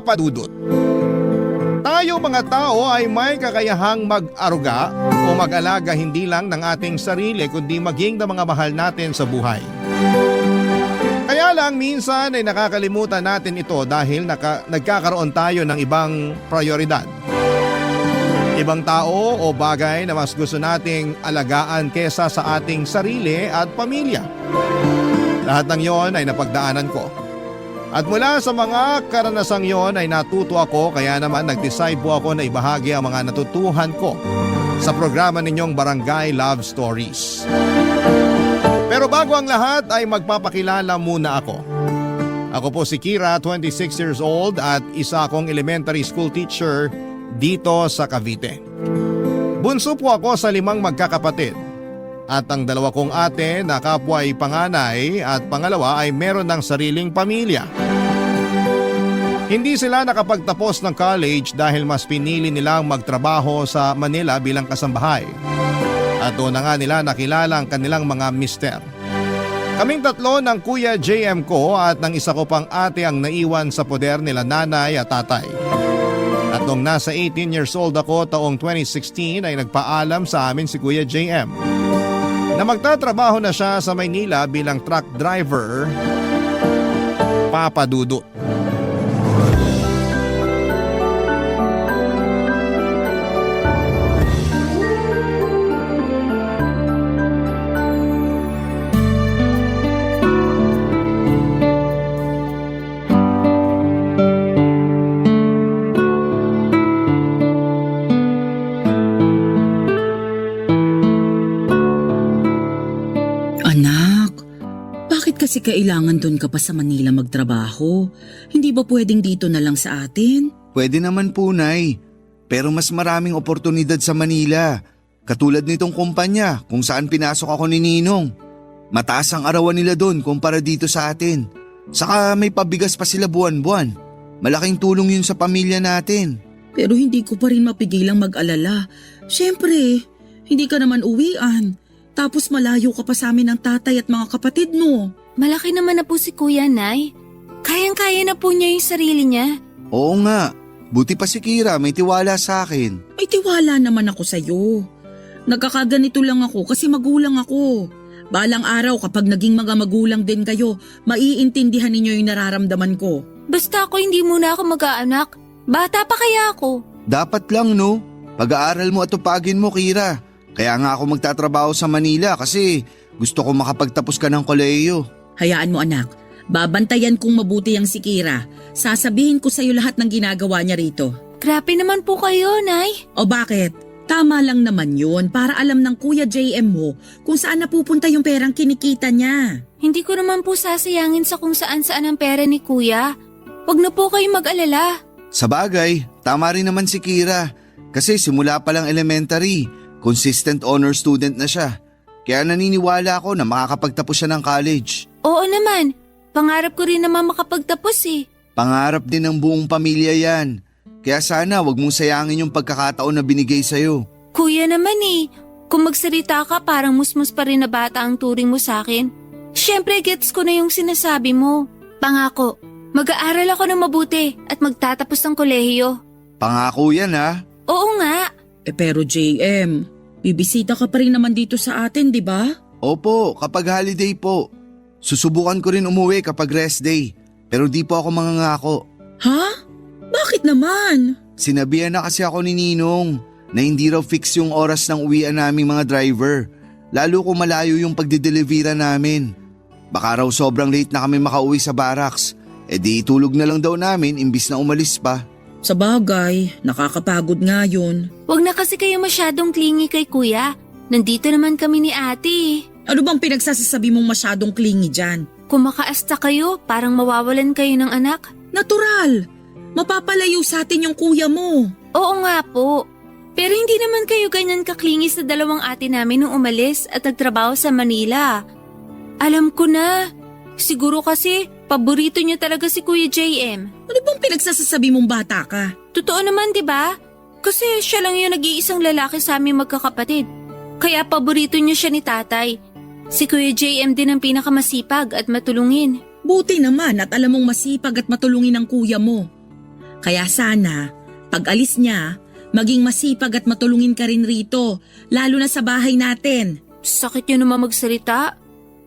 Papa Dudut. Tayo mga tao ay may kakayahang mag-aruga o mag-alaga hindi lang ng ating sarili kundi maging ng mga mahal natin sa buhay. Kaya lang minsan ay nakakalimutan natin ito dahil nagkakaroon tayo ng ibang prioridad. Ibang tao o bagay na mas gusto nating alagaan kesa sa ating sarili at pamilya. Lahat ng yon ay napagdaanan ko. At mula sa mga karanasang yon ay natuto ako kaya naman nag-decide po ako na ibahagi ang mga natutuhan ko sa programa ninyong Barangay Love Stories. Pero bago ang lahat ay magpapakilala muna ako. Ako po si Kira, 26 years old at isa akong elementary school teacher dito sa Cavite. Bunso po ako sa 5 magkakapatid. At ang 2 kong ate na kapwa ay panganay at pangalawa ay meron ng sariling pamilya. Hindi sila nakapagtapos ng college dahil mas pinili nilang magtrabaho sa Manila bilang kasambahay. At doon na nga nila nakilala ang kanilang mga mister. Kaming 3 ng Kuya JM ko at ng isa ko pang ate ang naiwan sa poder nila nanay at tatay. At nung nasa 18 years old ako taong 2016 ay nagpaalam sa amin si Kuya JM na magtatrabaho na siya sa Maynila bilang truck driver, Papa Dudut. Kasi kailangan doon ka pa sa Manila magtrabaho. Hindi ba pwedeng dito na lang sa atin? Pwede naman po, Nay. Pero mas maraming oportunidad sa Manila. Katulad nitong kumpanya kung saan pinasok ako ni Ninong. Mataas ang arawan nila doon kumpara dito sa atin. Saka may pabigas pa sila buwan-buwan. Malaking tulong yun sa pamilya natin. Pero hindi ko pa rin mapigilang mag-alala. Siyempre, hindi ka naman uwian. Tapos malayo ka pa sa amin ng tatay at mga kapatid mo. Malaki naman na po si Kuya, Nay. Kayang-kaya na po niya yung sarili niya. Oo nga. Buti pa si Kira, may tiwala sa akin. May tiwala naman ako sa'yo. Nagkakaganito lang ako kasi magulang ako. Balang araw kapag naging mga magulang din kayo, maiintindihan ninyo yung nararamdaman ko. Basta ako hindi muna ako mag-aanak. Bata pa kaya ako. Dapat lang, no? Pag-aaral mo at tupagin mo, Kira. Kaya nga ako magtatrabaho sa Manila kasi gusto ko makapagtapos ka ng kolehiyo. Hayaan mo anak, babantayan kong mabuti ang si Kira. Sasabihin ko sa'yo lahat ng ginagawa niya rito. Grabe naman po kayo, Nay. O bakit? Tama lang naman yun para alam ng Kuya JM mo kung saan napupunta yung perang kinikita niya. Hindi ko naman po sasayangin sa kung saan-saan ang pera ni Kuya. Huwag na po kayo mag-alala. Sabagay, tama rin naman si Kira. Kasi simula pa lang elementary, consistent honor student na siya. Kaya naniniwala ako na makakapagtapos siya ng college. Oo naman. Pangarap ko rin naman makapagtapos eh. Pangarap din ng buong pamilya yan. Kaya sana wag mong sayangin yung pagkakataon na binigay sa'yo. Kuya naman eh. Kung magsalita ka parang musmus pa rin na bata ang turing mo sa akin. Siyempre gets ko na yung sinasabi mo. Pangako, mag-aaral ako ng mabuti at magtatapos ng kolehiyo. Pangako yan ha. Oo nga. Pero JM, bibisita ka pa rin naman dito sa atin, di ba? Opo, kapag holiday po. Susubukan ko rin umuwi kapag rest day. Pero di po ako mangangako. Ha? Bakit naman? Sinabihan na kasi ako ni Ninong na hindi raw fix yung oras ng uwian naming mga driver. Lalo kung malayo yung pagdidelivera namin. Baka raw sobrang late na kami makauwi sa barracks. E di itulog na lang daw namin imbis na umalis pa. Sa bagay, nakakapagod nga yun. Huwag na kasi kayo masyadong clingy kay Kuya. Nandito naman kami ni Ate. Ano bang pinagsasasabi mong masyadong clingy dyan? Kung makaasta kayo, parang mawawalan kayo ng anak. Natural! Mapapalayo sa atin yung kuya mo. Oo nga po. Pero hindi naman kayo ganyan kaklingi sa 2 ate namin nung umalis at nagtrabaho sa Manila. Alam ko na. Siguro kasi paborito niyo talaga si Kuya JM. Ano bang pinagsasasabi mong bata ka? Totoo naman, di ba? Kasi siya lang yung nag-iisang lalaki sa aming magkakapatid. Kaya paborito niyo siya ni tatay. Si Kuya JM din ang pinakamasipag at matulungin. Buti naman at alam mong masipag at matulungin ang kuya mo. Kaya sana, pag alis niya, maging masipag at matulungin ka rin rito, lalo na sa bahay natin. Sakit niyo naman magsalita.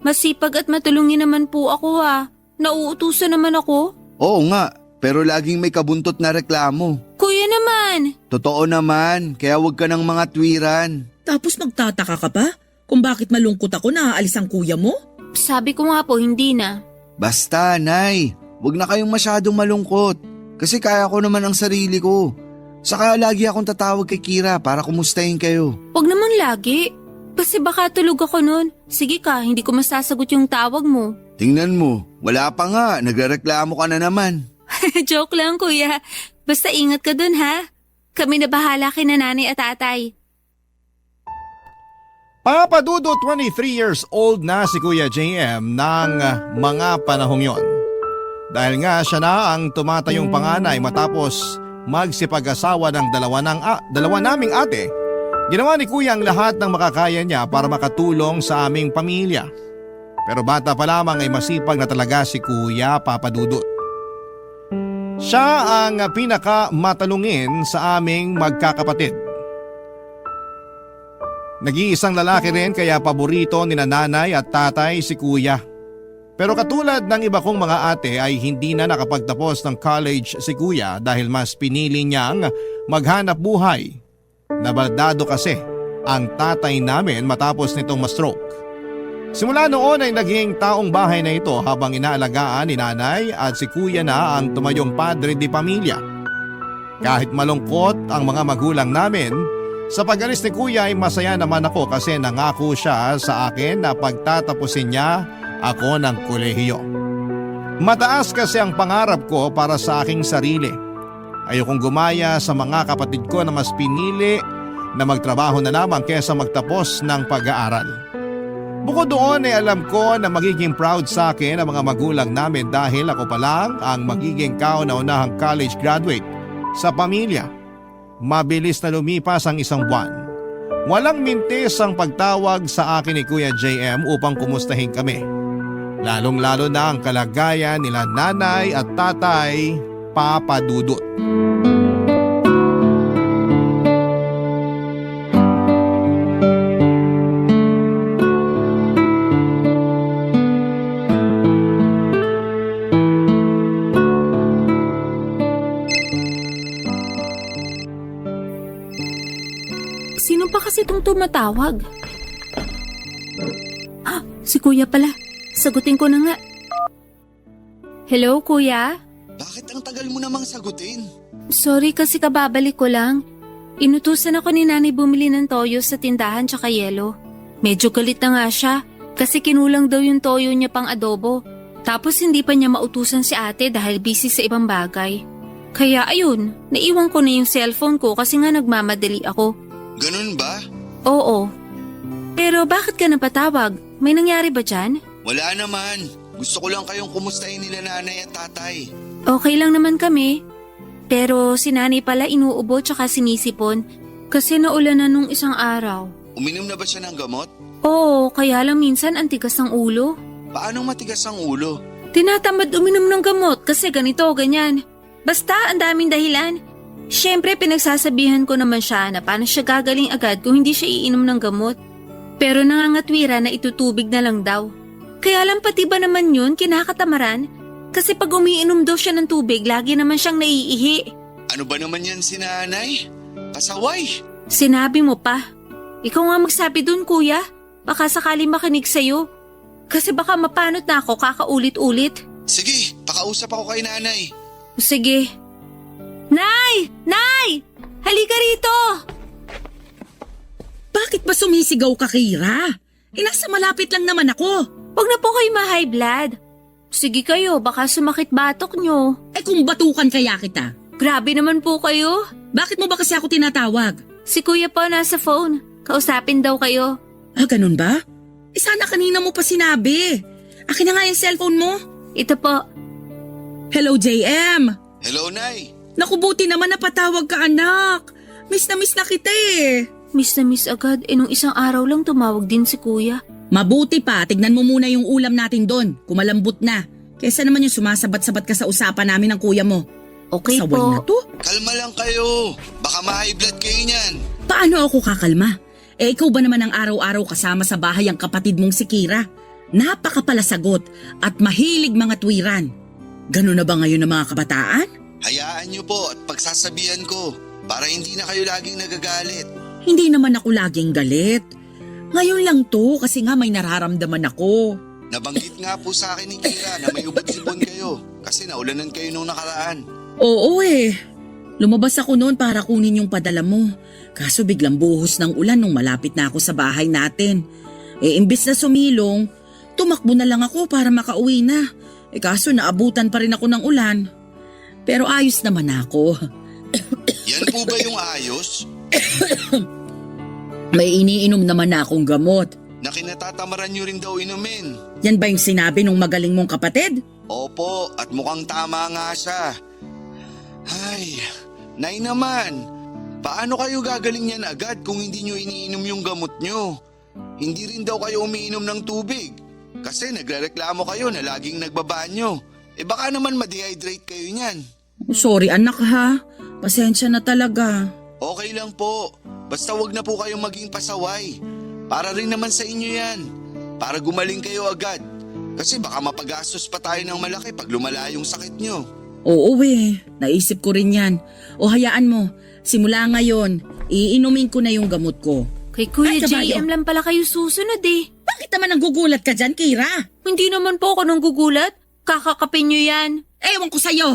Masipag at matulungin naman po ako Nauutusan naman ako. Oo nga, pero laging may kabuntot na reklamo. Kuya naman. Totoo naman, kaya huwag ka ng mga tuwiran. Tapos magtataka ka pa kung bakit malungkot ako na aalis ang kuya mo? Sabi ko nga po, hindi na. Basta, Nay, huwag na kayong masyadong malungkot. Kasi kaya ko naman ang sarili ko. Saka lagi akong tatawag kay Kira para kumustahin kayo. Huwag naman lagi. Kasi baka tulog ako nun. Sige ka, hindi ko masasagot yung tawag mo. Tingnan mo, wala pa nga, nagrereklamo ka na naman. Joke lang kuya. Basta ingat ka dun ha. Kami na bahala kina nanay at tatay. Papa Dudut, 23 years old na si Kuya JM ng mga panahong yon. Dahil nga siya na ang tumatayong panganay matapos magsipag-asawa ng dalawa naming ate, ginawa ni Kuya ang lahat ng makakaya niya para makatulong sa aming pamilya. Pero bata pa lamang ay masipag na talaga si Kuya Papa Dudut. Siya ang pinakamatalungin sa aming magkakapatid. Nag-iisang lalaki rin kaya paborito ni nanay at tatay si Kuya. Pero katulad ng iba kong mga ate ay hindi na nakapagtapos ng college si Kuya dahil mas pinili niyang maghanap buhay. Nabaldado kasi ang tatay namin matapos nitong ma-stroke. Simula noon ay naging taong bahay na ito habang inaalagaan ni nanay at si Kuya na ang tumayong padre di pamilya. Kahit malungkot ang mga magulang namin, sa pag-alis ni Kuya ay masaya naman ako kasi nangako siya sa akin na pagtatapusin niya ako ng kolehiyo. Mataas kasi ang pangarap ko para sa aking sarili. Ayokong gumaya sa mga kapatid ko na mas pinili na magtrabaho na lamang kesa magtapos ng pag-aaral. Bukod doon ay alam ko na magiging proud sa akin ang mga magulang namin dahil ako pa lang ang magiging kauna-unahang college graduate sa pamilya. Mabilis na lumipas ang isang buwan. Walang mintis ang pagtawag sa akin ni Kuya JM upang kumustahin kami. Lalong-lalo na ang kalagayan nila nanay at tatay, Papa Dudut. Sino pa kasi itong tumatawag? Si Kuya pala. Sagutin ko na nga. Hello, Kuya? Bakit ang tagal mo namang sagutin? Sorry kasi kababalik ko lang. Inutusan ako ni nanay bumili ng toyo sa tindahan tsaka yelo. Medyo galit na nga siya kasi kinulang daw yung toyo niya pang adobo. Tapos hindi pa niya mautusan si ate dahil busy sa ibang bagay. Kaya ayun, naiwan ko na yung cellphone ko kasi nga nagmamadali ako. Ganun ba? Oo. Pero bakit ka napatawag? May nangyari ba dyan? Wala naman. Gusto ko lang kayong kumustahin nila nanay at tatay. Okay lang naman kami. Pero si nanay pala inuubo tsaka sinisipon kasi naulan na nung isang araw. Uminom na ba siya ng gamot? Oo, kaya lang minsan ang tigas ng ulo. Paano matigas ang ulo? Tinatamad uminom ng gamot kasi ganito, ganyan. Basta ang daming dahilan. Siyempre pinagsasabihan ko naman siya na paano siya gagaling agad kung hindi siya iinom ng gamot. Pero nangangatwira na itutubig na lang daw. Kaya lang pati ba naman yun kinakatamaran? Kasi pag umiinom daw siya ng tubig, lagi naman siyang naiihi. Ano ba naman yan si nanay? Kasaway! Sinabi mo pa. Ikaw nga magsabi dun, kuya. Baka sakali makinig sa'yo. Kasi baka mapanot na ako kakaulit-ulit. Sige, pakausap ako kay nanay. Sige. Nay! Nay! Halika rito! Bakit ba sumisigaw ka, Kira? Nasa malapit lang naman ako. Huwag na po kayo ma-high blood. Sige kayo, baka sumakit batok nyo. Kung batukan kaya kita. Grabe naman po kayo. Bakit mo ba kasi ako tinatawag? Si kuya po nasa phone. Kausapin daw kayo. Ganun ba? Sana kanina mo pa sinabi. Akin na nga yung cellphone mo. Ito po. Hello, JM. Hello, Nay. Naku, buti naman napatawag ka, anak. Miss na kita eh. Miss na miss agad. Nung isang araw lang tumawag din si kuya. Mabuti pa, tignan mo muna yung ulam natin doon. Kumalambot na. Kesa naman yung sumasabat-sabat ka sa usapan namin ng kuya mo. Okay Saway na po. to. Kalma lang kayo. Baka ma-high blood kayo niyan. Paano ako kakalma? Ikaw ba naman ang araw-araw kasama sa bahay ang kapatid mong si Kira? Napakapalasagot at mahilig mga tuwiran. Ganun na ba ngayon ng mga kabataan? Hayaan niyo po at pagsasabihan ko para hindi na kayo laging nagagalit. Hindi naman ako laging galit. Ngayon lang to kasi nga may nararamdaman ako. Nabanggit nga po sa akin ni Kira na may ubod-sipon kayo kasi naulanan kayo nung nakaraan. Oo eh. Lumabas ako noon para kunin yung padala mo. Kaso biglang buhos ng ulan nung malapit na ako sa bahay natin. Imbis na sumilong, tumakbo na lang ako para makauwi na. Kaso naabutan pa rin ako ng ulan. Pero ayos naman ako. Yan po ba yung ayos? May iniinom naman na akong gamot. Na kinatatamaran niyo rin daw inumin. Yan ba yung sinabi nung magaling mong kapatid? Opo, at mukhang tama nga siya. Ay, Nay naman. Paano kayo gagaling yan agad kung hindi nyo iniinom yung gamot nyo? Hindi rin daw kayo umiinom ng tubig. Kasi nagrereklamo kayo na laging nagbabanyo. Baka naman ma-dehydrate kayo niyan. Sorry anak ha. Pasensya na talaga. Okay lang po. Basta wag na po kayong maging pasaway. Para rin naman sa inyo yan. Para gumaling kayo agad. Kasi baka mapagastos pa tayo ng malaki pag lumala yung sakit nyo. Oo eh. Naisip ko rin yan. O hayaan mo. Simula ngayon, iinumin ko na yung gamot ko. Kay Kuya Ay, kabayo. JM lang pala kayo susunod eh. Bakit naman nanggugulat ka dyan, Kira? Hindi naman po ako nang gugulat. Kakakapin nyo yan. Ewan ko sa'yo.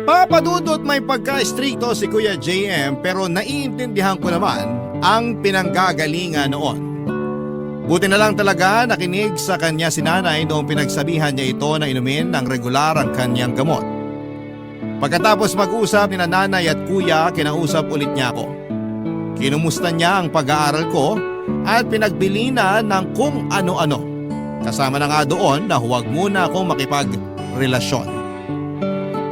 Papadudot may pagka-stricto si Kuya JM pero naiintindihan ko naman ang pinanggagalingan noon. Buti na lang talaga nakinig sa kanya si nanay noong pinagsabihan niya ito na inumin ng regular ang kanyang gamot. Pagkatapos mag-usap ni nanay at kuya, kinausap ulit niya ako. Kinumusta niya ang pag-aaral ko at pinagbili na ng kung ano-ano. Kasama na nga doon na huwag muna akong makipagrelasyon.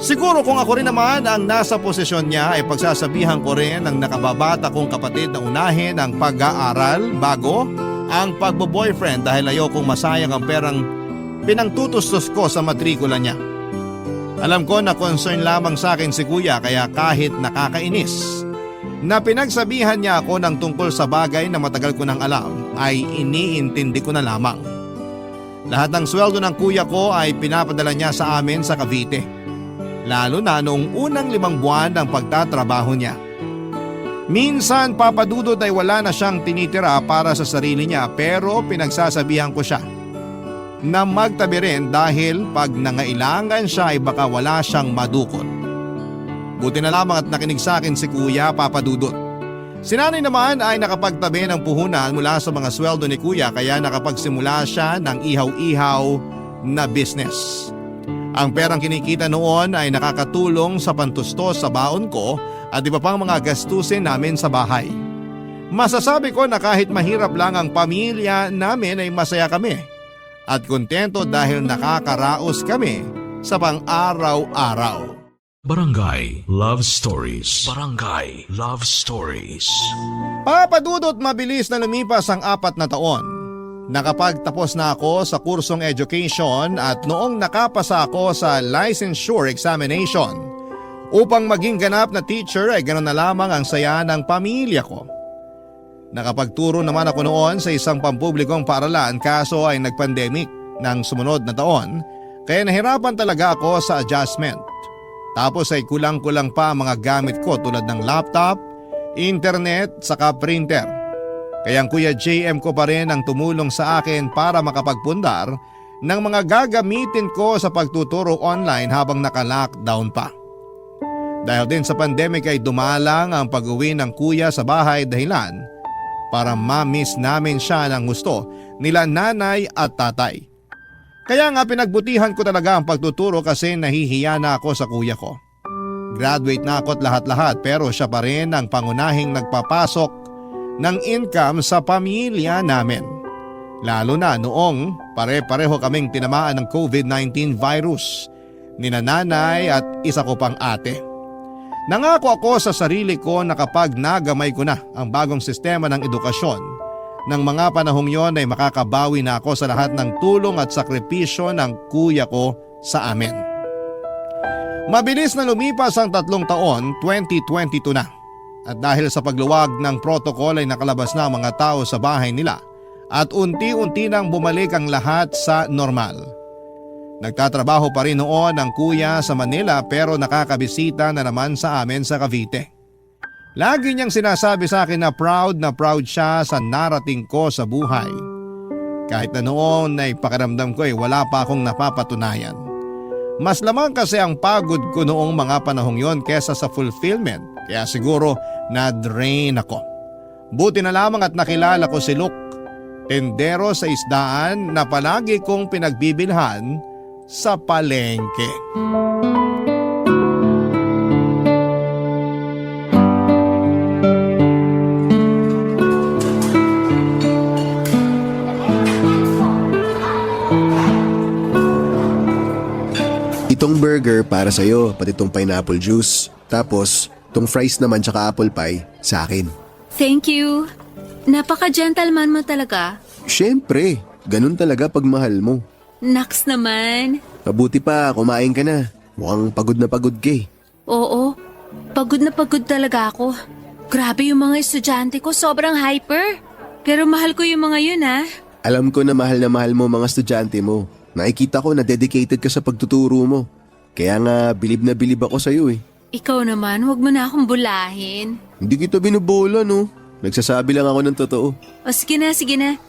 Siguro kung ako rin naman ang nasa posisyon niya ay pagsasabihan ko rin ng nakababata kong kapatid na unahin ang pag-aaral bago ang pagbo-boyfriend dahil ayokong masayang ang perang pinangtutustos ko sa matrikula niya. Alam ko na concern lamang sa akin si kuya kaya kahit nakakainis na pinagsabihan niya ako ng tungkol sa bagay na matagal ko nang alam ay iniintindi ko na lamang. Lahat ng sweldo ng kuya ko ay pinapadala niya sa amin sa Cavite. Lalo na noong unang 5 buwan ng pagtatrabaho niya. Minsan papadudod ay wala na siyang tinitira para sa sarili niya pero pinagsasabihan ko siya na magtabi rin dahil pag nangailangan siya ay baka wala siyang madukot. Buti na lamang at nakinig sa akin si kuya, papadudot. Si nanay naman ay nakapagtabi ng puhunan mula sa mga sweldo ni kuya kaya nakapagsimula siya ng ihaw-ihaw na business. Ang perang kinikita noon ay nakakatulong sa pantustos sa baon ko at iba pang mga gastusin namin sa bahay. Masasabi ko na kahit mahirap lang ang pamilya namin ay masaya kami at kontento dahil nakakaraos kami sa pang-araw-araw. Barangay Love Stories. Barangay Love Stories. Papadudot mabilis na lumipas ang 4 na taon. Nakapagtapos na ako sa kursong education at noong nakapasa ako sa licensure examination. Upang maging ganap na teacher ay ganoon na lamang ang saya ng pamilya ko. Nakapagturo naman ako noon sa isang pampublikong paaralan kaso ay nagpandemic ng sumunod na taon kaya nahirapan talaga ako sa adjustment. Tapos ay kulang-kulang pa ang mga gamit ko tulad ng laptop, internet, saka printer. Kaya ang Kuya JM ko pa rin ang tumulong sa akin para makapagpundar ng mga gagamitin ko sa pagtuturo online habang naka-lockdown pa. Dahil din sa pandemic ay dumalang ang pag-uwi ng kuya sa bahay dahilan para ma-miss namin siya ng gusto nila nanay at tatay. Kaya nga pinagbutihan ko talaga ang pagtuturo kasi nahihiya na ako sa kuya ko. Graduate na ako at lahat-lahat pero siya pa rin ang pangunahing nagpapasok ng income sa pamilya namin. Lalo na noong pare-pareho kaming tinamaan ng COVID-19 virus ni nanay at isa ko pang ate. Nangako ako sa sarili ko na kapag nagamay ko na ang bagong sistema ng edukasyon, ng mga panahong yon ay makakabawi na ako sa lahat ng tulong at sakripisyo ng kuya ko sa amin. Mabilis na lumipas ang 3 taon, 2022 na. At dahil sa pagluwag ng protocol ay nakalabas na ang mga tao sa bahay nila at unti-unti nang bumalik ang lahat sa normal. Nagtatrabaho pa rin noon ang kuya sa Manila pero nakakabisita na naman sa amin sa Cavite. Lagi niyang sinasabi sa akin na proud siya sa narating ko sa buhay. Kahit na noon ay pakiramdam ko ay wala pa akong napapatunayan. Mas lamang kasi ang pagod ko noong mga panahong yon kesa sa fulfillment, kaya siguro na-drain ako. Buti na lamang at nakilala ko si Luke, tendero sa isdaan na palagi kong pinagbibilhan sa palengke. Itong burger para sa'yo, pati itong pineapple juice. Tapos, itong fries naman tsaka apple pie sa akin. Thank you. Napaka-gentleman mo talaga. Siyempre, ganun talaga pag mahal mo. Naks naman. Mabuti pa, kumain ka na. Mukhang pagod na pagod ka eh. Oo, pagod na pagod talaga ako. Grabe yung mga estudyante ko, sobrang hyper. Pero mahal ko yung mga yun ha. Alam ko na mahal mo mga estudyante mo. Nakikita ko na dedicated ka sa pagtuturo mo. Kaya nga, bilib na bilib ako sa'yo eh. Ikaw naman, huwag mo na akong bulahin. Hindi kita binubola no. Nagsasabi lang ako ng totoo. O sige na, sige na.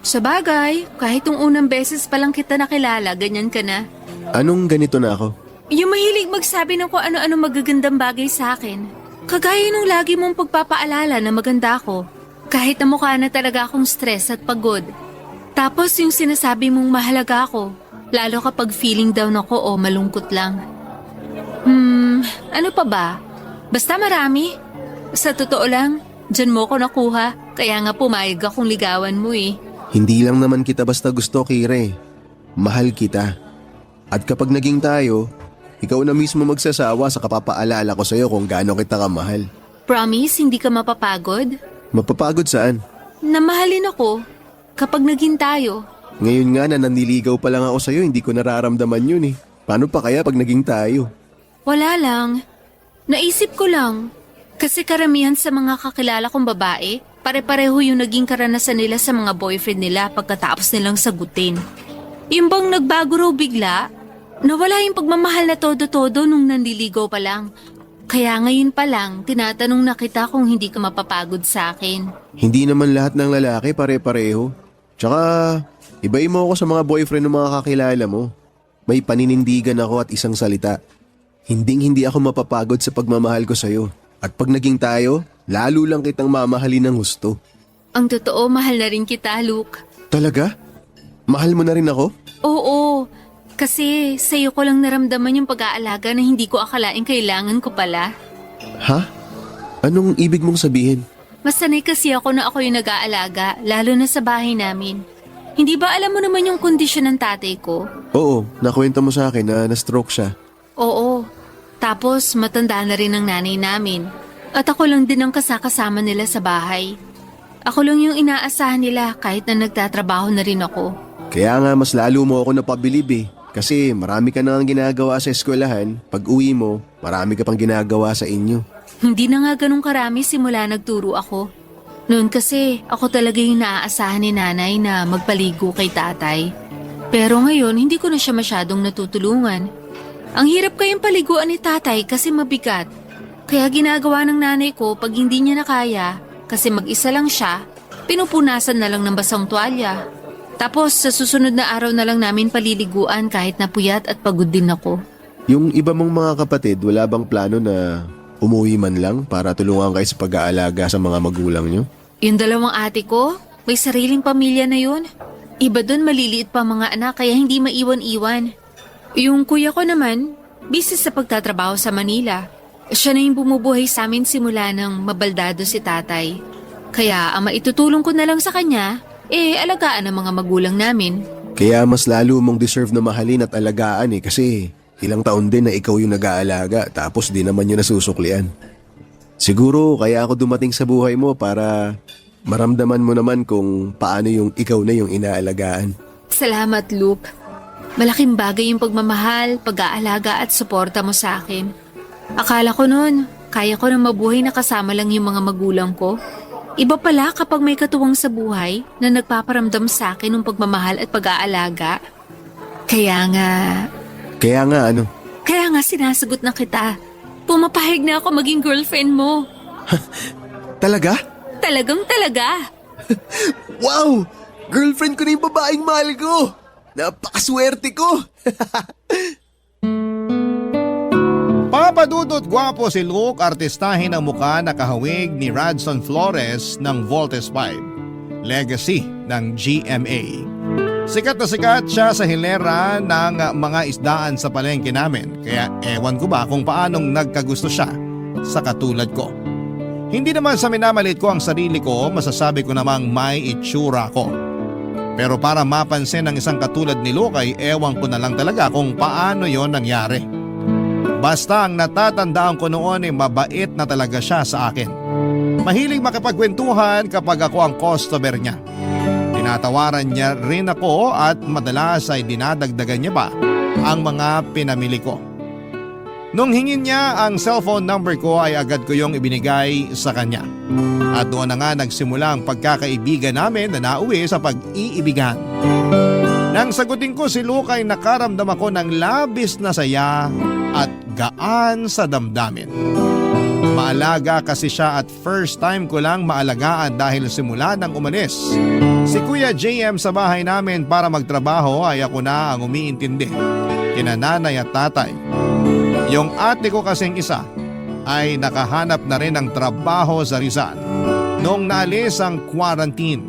Sa bagay, kahit yung unang beses pa lang kita nakilala, ganyan ka na. Anong ganito na ako? Yung mahilig magsabi ng kung ano-ano magagandang bagay sa akin. Kagaya nung lagi mong pagpapaalala na maganda ako. Kahit na mukha na talaga akong stress at pagod. Tapos yung sinasabi mong mahalaga ako, lalo kapag feeling down ako o malungkot lang. Ano pa ba? Basta marami. Sa totoo lang, dyan mo ko nakuha, kaya nga pumayag akong ligawan mo eh. Hindi lang naman kita basta gusto, Kire. Mahal kita. At kapag naging tayo, ikaw na mismo magsasawa sa kapapaalala ko sa'yo kung gaano kita kamahal. Promise, hindi ka mapapagod? Mapapagod saan? Namahalin ako kapag naging tayo. Ngayon nga na naniligaw pa lang ako sa'yo, hindi ko nararamdaman yun eh. Paano pa kaya pag naging tayo? Wala lang. Naisip ko lang. Kasi karamihan sa mga kakilala kong babae, pare-pareho yung naging karanasan nila sa mga boyfriend nila pagkatapos nilang sagutin. Yung bang nagbago raw bigla, nawala yung pagmamahal na todo-todo nung nanliligaw pa lang. Kaya ngayon pa lang, tinatanong na kita kung hindi ka mapapagod sa akin. Hindi naman lahat ng lalaki pare-pareho. Tsaka, ibahin mo ako sa mga boyfriend ng mga kakilala mo. May paninindigan ako at isang salita. Hinding-hindi ako mapapagod sa pagmamahal ko sa'yo. At pag naging tayo, lalo lang kitang mamahalin ng gusto. Ang totoo, mahal na rin kita, Luke. Talaga? Mahal mo na rin ako? Oo, kasi sa'yo ko lang naramdaman yung pag-aalaga na hindi ko akalain kailangan ko pala. Ha? Anong ibig mong sabihin? Masanay kasi ako na ako yung nag-aalaga, lalo na sa bahay namin. Hindi ba alam mo naman yung kondisyon ng tatay ko? Oo, nakwento mo sa akin na na-stroke siya. Oo, tapos matanda na rin ang nanay namin. At ako lang din ang kasakasama nila sa bahay. Ako lang yung inaasahan nila kahit na nagtatrabaho na rin ako. Kaya nga mas lalo mo ako napabilib eh. Kasi marami ka nang ginagawa sa eskwelahan, pag uwi mo, marami ka pang ginagawa sa inyo. Hindi na nga ganun karami simula nagturo ako. Noon kasi ako talaga yung naaasahan ni nanay na magpaligo kay tatay. Pero ngayon hindi ko na siya masyadong natutulungan. Ang hirap kayang paliguan ni tatay kasi mabigat. Kaya ginagawa ng nanay ko pag hindi niya na kaya, kasi mag-isa lang siya, pinupunasan na lang ng basang tuwalya. Tapos sa susunod na araw na lang namin paliliguan kahit napuyat at pagod din ako. Yung iba mong mga kapatid, wala bang plano na umuwi man lang para tulungan kayo sa pag-aalaga sa mga magulang nyo? Yung dalawang ate ko, may sariling pamilya na yun. Iba doon maliliit pa mga anak kaya hindi maiwan-iwan. Yung kuya ko naman, busy sa pagtatrabaho sa Manila. Siya na yung bumubuhay sa amin simula ng mabaldado si tatay. Kaya ang maitutulong ko na lang sa kanya, alagaan ang mga magulang namin. Kaya mas lalo mong deserve na mahalin at alagaan eh kasi Ilang taon din na ikaw yung nag-aalaga tapos di naman yun nasusuklian. Siguro kaya ako dumating sa buhay mo para maramdaman mo naman kung paano yung ikaw na yung inaalagaan. Salamat, Luke. Malaking bagay yung pagmamahal, pag-aalaga at suporta mo sa akin. Akala ko noon, kaya ko na mabuhay na kasama lang yung mga magulang ko. Iba pala kapag may katuwang sa buhay na nagpaparamdam sa akin ng pagmamahal at pag-aalaga. Kaya nga ano? Kaya nga sinasagot na kita. Pumapahig na ako maging girlfriend mo. Talaga? Talagang talaga. Wow! Girlfriend ko na yung babaeng mahal ko! Napakaswerte ko! Papadudot gwapo si Luke, artistahin ang mukha na kahawig ni Radson Flores ng Voltes 5, legacy ng GMA. Sikat na sikat siya sa hilera ng mga isdaan sa palengke namin, kaya ewan ko ba kung paanong nagkagusto siya sa katulad ko. Hindi naman sa minamalit ko ang sarili ko, masasabi ko namang may itsura ko. Pero para mapansin ng isang katulad ni Luke ay ewan ko na lang talaga kung paano yon nangyari. Basta ang natatandaan ko noon ay mabait na talaga siya sa akin. Mahilig makipagkwentuhan kapag ako ang customer niya. Tinatawaran niya rin ako at madalas ay dinadagdagan niya pa ang mga pinamili ko. Nung hingin niya ang cellphone number ko ay agad ko yung ibinigay sa kanya. At doon na nga nagsimula ang pagkakaibigan namin na nauwi sa pag-iibigan. Nang sagutin ko si Luke ay nakaramdam ako ng labis na saya at gaan sa damdamin. Maalaga kasi siya at first time ko lang maalagaan dahil simula nang umalis si Kuya JM sa bahay namin para magtrabaho ay ako na ang umiintindi kina nanay at tatay. Yung ate ko kasing isa ay nakahanap na rin ng trabaho sa Rizal noong naalis ang quarantine.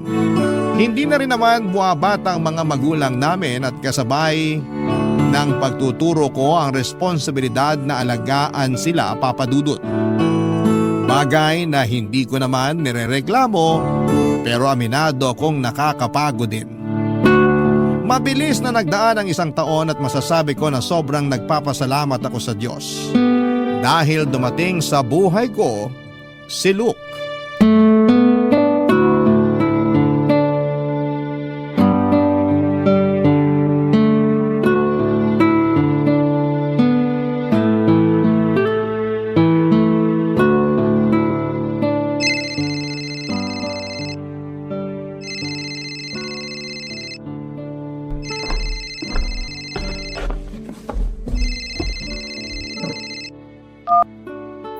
Hindi na rin naman buwabata ang mga magulang namin at kasabay ng pagtuturo ko ang responsibilidad na alagaan sila, papadudot. Bagay na hindi ko naman nirereklamo pero aminado akong nakakapagod din. Mabilis na nagdaan ang isang taon at masasabi ko na sobrang nagpapasalamat ako sa Diyos dahil dumating sa buhay ko si Luke.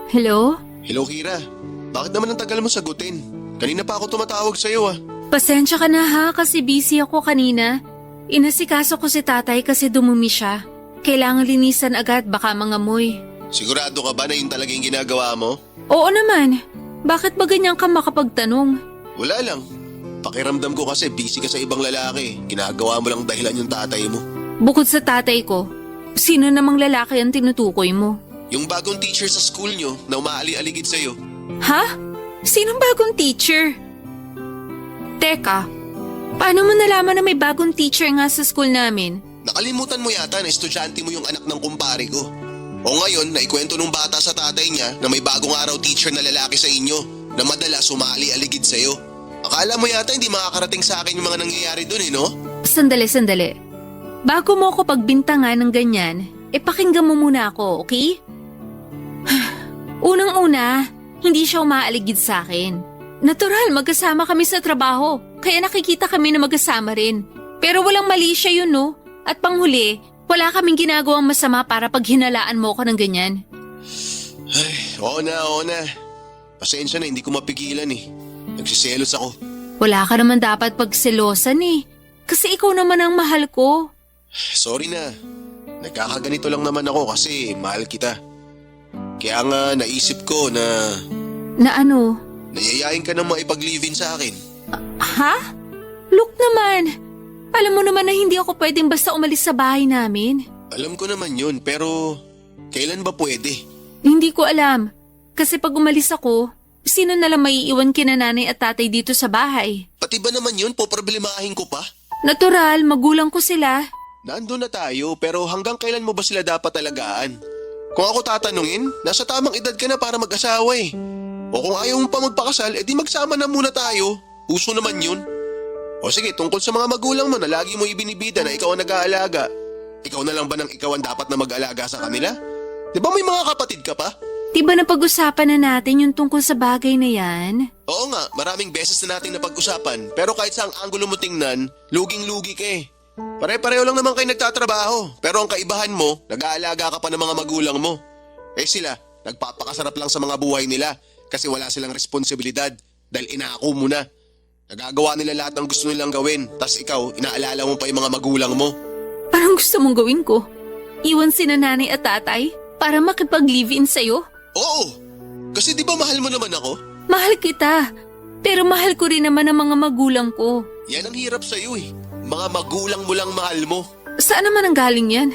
Hello? Hello, Kira. Bakit naman ang tagal mo sagutin? Kanina pa ako tumatawag sa'yo Pasensya ka na ha kasi busy ako kanina. Inasikaso ko si tatay kasi dumumi siya. Kailangan linisan agad baka mangamoy. Sigurado ka ba na yun talaga yung ginagawa mo? Oo naman. Bakit ba ganyan ka makapagtanong? Wala lang. Pakiramdam ko kasi busy ka sa ibang lalaki. Ginagawa mo lang dahilan yung tatay mo. Bukod sa tatay ko, sino namang lalaki ang tinutukoy mo? Yung bagong teacher sa school nyo na umaali-aligid sa'yo. Ha? Sinong bagong teacher? Teka, paano mo nalaman na may bagong teacher nga sa school namin? Nakalimutan mo yata na estudyante mo yung anak ng kumpare ko. O ngayon, naikwento nung bata sa tatay niya na may bagong araw teacher na lalaki sa inyo na madalas umaali-aligid sa'yo. Akala mo yata hindi makakarating sa akin yung mga nangyayari dun no? Sandali. Bago mo ako pagbintangan ng ganyan, pakinggan mo muna ako, okay? Unang-una, hindi siya umaaligid sa akin. Natural, magkasama kami sa trabaho, kaya nakikita kami na magkasama rin. Pero walang mali siya yun, no? At panghuli, wala kaming ginagawang masama para paghinalaan mo ko ng ganyan. Ay, oo na. Pasensya na, hindi ko mapigilan Nagsiselos ako. Wala ka naman dapat pagselosan kasi ikaw naman ang mahal ko. Sorry na. Nagkakaganito lang naman ako kasi mahal kita. Kaya nga naisip ko na... Na ano? Nayayain ka na maipag-live-in sa akin. Ha? Look naman. Alam mo naman na hindi ako pwedeng basta umalis sa bahay namin. Alam ko naman yun, pero kailan ba pwede? Hindi ko alam. Kasi pag umalis ako, sino na lang maiiwan kina nanay at tatay dito sa bahay? Pati ba naman yun, poproblemahin ko pa? Natural, magulang ko sila. Naandun na tayo pero hanggang kailan mo ba sila dapat alagaan? Kung ako tatanungin, nasa tamang edad ka na para mag-asawa eh. O kung ayaw mo pa magpakasal, edi magsama na muna tayo. Uso naman yun. O sige, tungkol sa mga magulang mo na lagi mo ibinibida na ikaw ang nag-aalaga. Ikaw na lang ba nang ikaw ang dapat na mag-alaga sa kanila? Di ba may mga kapatid ka pa? Di ba napag-usapan na natin yung tungkol sa bagay na yan? Oo nga, maraming beses na nating napag-usapan. Pero kahit sa ang anggulo mo tingnan, luging-lugi ka eh. Pare-pareho lang naman kayo nagtatrabaho. Pero ang kaibahan mo, nag-aalaga ka pa ng mga magulang mo. Eh sila, nagpapakasarap lang sa mga buhay nila kasi wala silang responsibilidad dahil inako mo na. Nagagawa nila lahat ng gusto nilang gawin, tas ikaw, inaalala mo pa yung mga magulang mo. Parang gusto mong gawin ko? Iwan sina nanay at tatay para makipag-live-in sa'yo? Oo, kasi di ba mahal mo naman ako? Mahal kita, pero mahal ko rin naman ang mga magulang ko. Yan ang hirap sa'yo eh. Mga magulang mo lang mahal mo. Saan naman ang galing yan?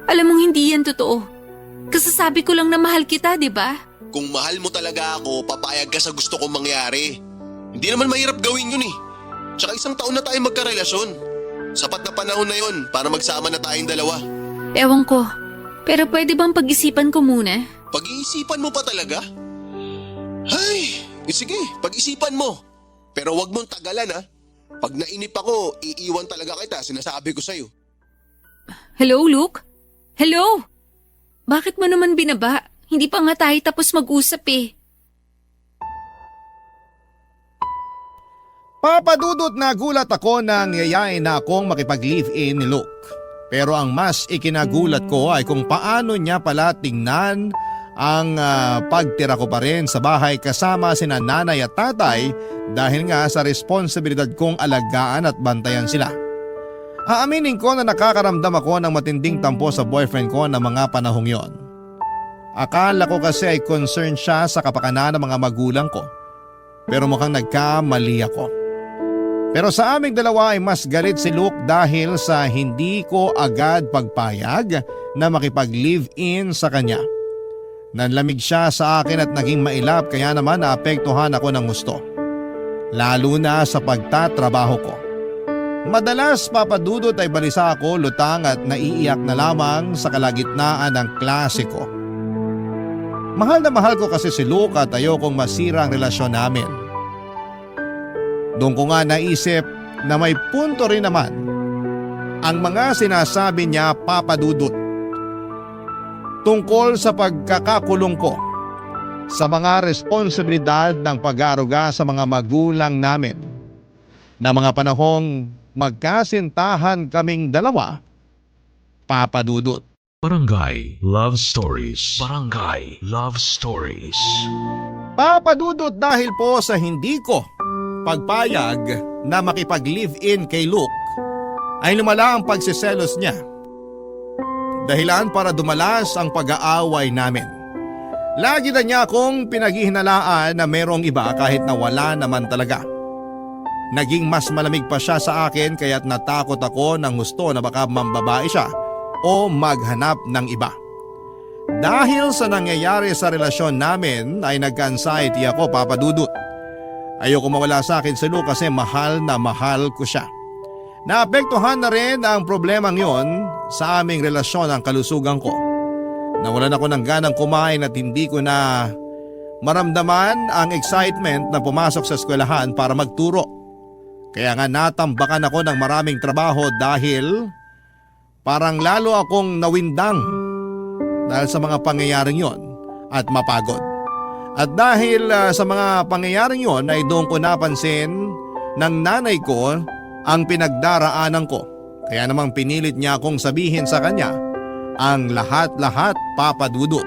Alam mong hindi yan totoo. Kasasabi ko lang na mahal kita, di ba? Kung mahal mo talaga ako, papayag ka sa gusto kong mangyari. Hindi naman mahirap gawin yun eh. Tsaka 1 taon na tayong magkarelasyon. Sapat na panahon na yun para magsama na tayong dalawa. Ewan ko, pero pwede bang pag-isipan ko muna? Pag-iisipan mo pa talaga? Ay, sige, pag-isipan mo. Pero wag mong tagalan ha. Pag nainip ako, iiwan talaga kita, sinasabi ko sa'yo. Hello, Luke? Hello? Bakit mo naman binaba? Hindi pa nga tayo tapos mag-usap eh. Papadudot na gulat ako nang yayain na akong makipag-live-in ni Luke. Pero ang mas ikinagulat ko ay kung paano niya pala tingnan ang pagtira ko pa rin sa bahay kasama sina nanay at tatay dahil nga sa responsibilidad kong alagaan at bantayan sila. Aaminin ko na nakakaramdam ako ng matinding tampo sa boyfriend ko ng mga panahong yon. Akala ko kasi ay concern siya sa kapakanan ng mga magulang ko. Pero mukhang nagkamali ako. Pero sa aming dalawa ay mas galit si Luke dahil sa hindi ko agad pagpayag na makipag-live-in sa kanya. Nanlamig siya sa akin at naging mailap kaya naman naapektuhan ako ng gusto. Lalo na sa pagtatrabaho ko. Madalas papadudot ay balisa ako, lutang at naiiyak na lamang sa kalagitnaan ng klase ko. Mahal na mahal ko kasi si Luke at ayokong masira ang relasyon namin. Doon ko nga naisip na may punto rin naman ang mga sinasabi niya, papadudot, tungkol sa pagkakakulong ko sa mga responsibilidad ng pag-aaruga sa mga magulang namin na mga panahong magkasintahan kaming dalawa, papadudot. Barangay Love Stories. Barangay Love Stories. Papadudot dahil po sa hindi ko pagpayag na makipag-live-in kay Luke ay lumala ang pagsiselos niya. Dahilan para dumalas ang pag-aaway namin. Lagi na niya akong pinaghihinalaan na merong iba kahit na wala naman talaga. Naging mas malamig pa siya sa akin kaya't natakot ako ng gusto na baka mambabae siya o maghanap ng iba. Dahil sa nangyayari sa relasyon namin ay nagka-anxiety ako, papadudot. Ayoko mawala sa akin si Luke kasi mahal na mahal ko siya. Naapektuhan na rin ang problemang yon sa aming relasyon ang kalusugan ko. Nawalan ako ng ganang kumain at hindi ko na maramdaman ang excitement na pumasok sa eskwelahan para magturo. Kaya nga natambakan ako ng maraming trabaho dahil parang lalo akong nawindang dahil sa mga pangyayaring yon at mapagod. At dahil sa mga pangyayaring yon ay doon ko napansin ng nanay ko ang pinagdaraanan ko. Kaya namang pinilit niya akong sabihin sa kanya ang lahat-lahat, papadudot.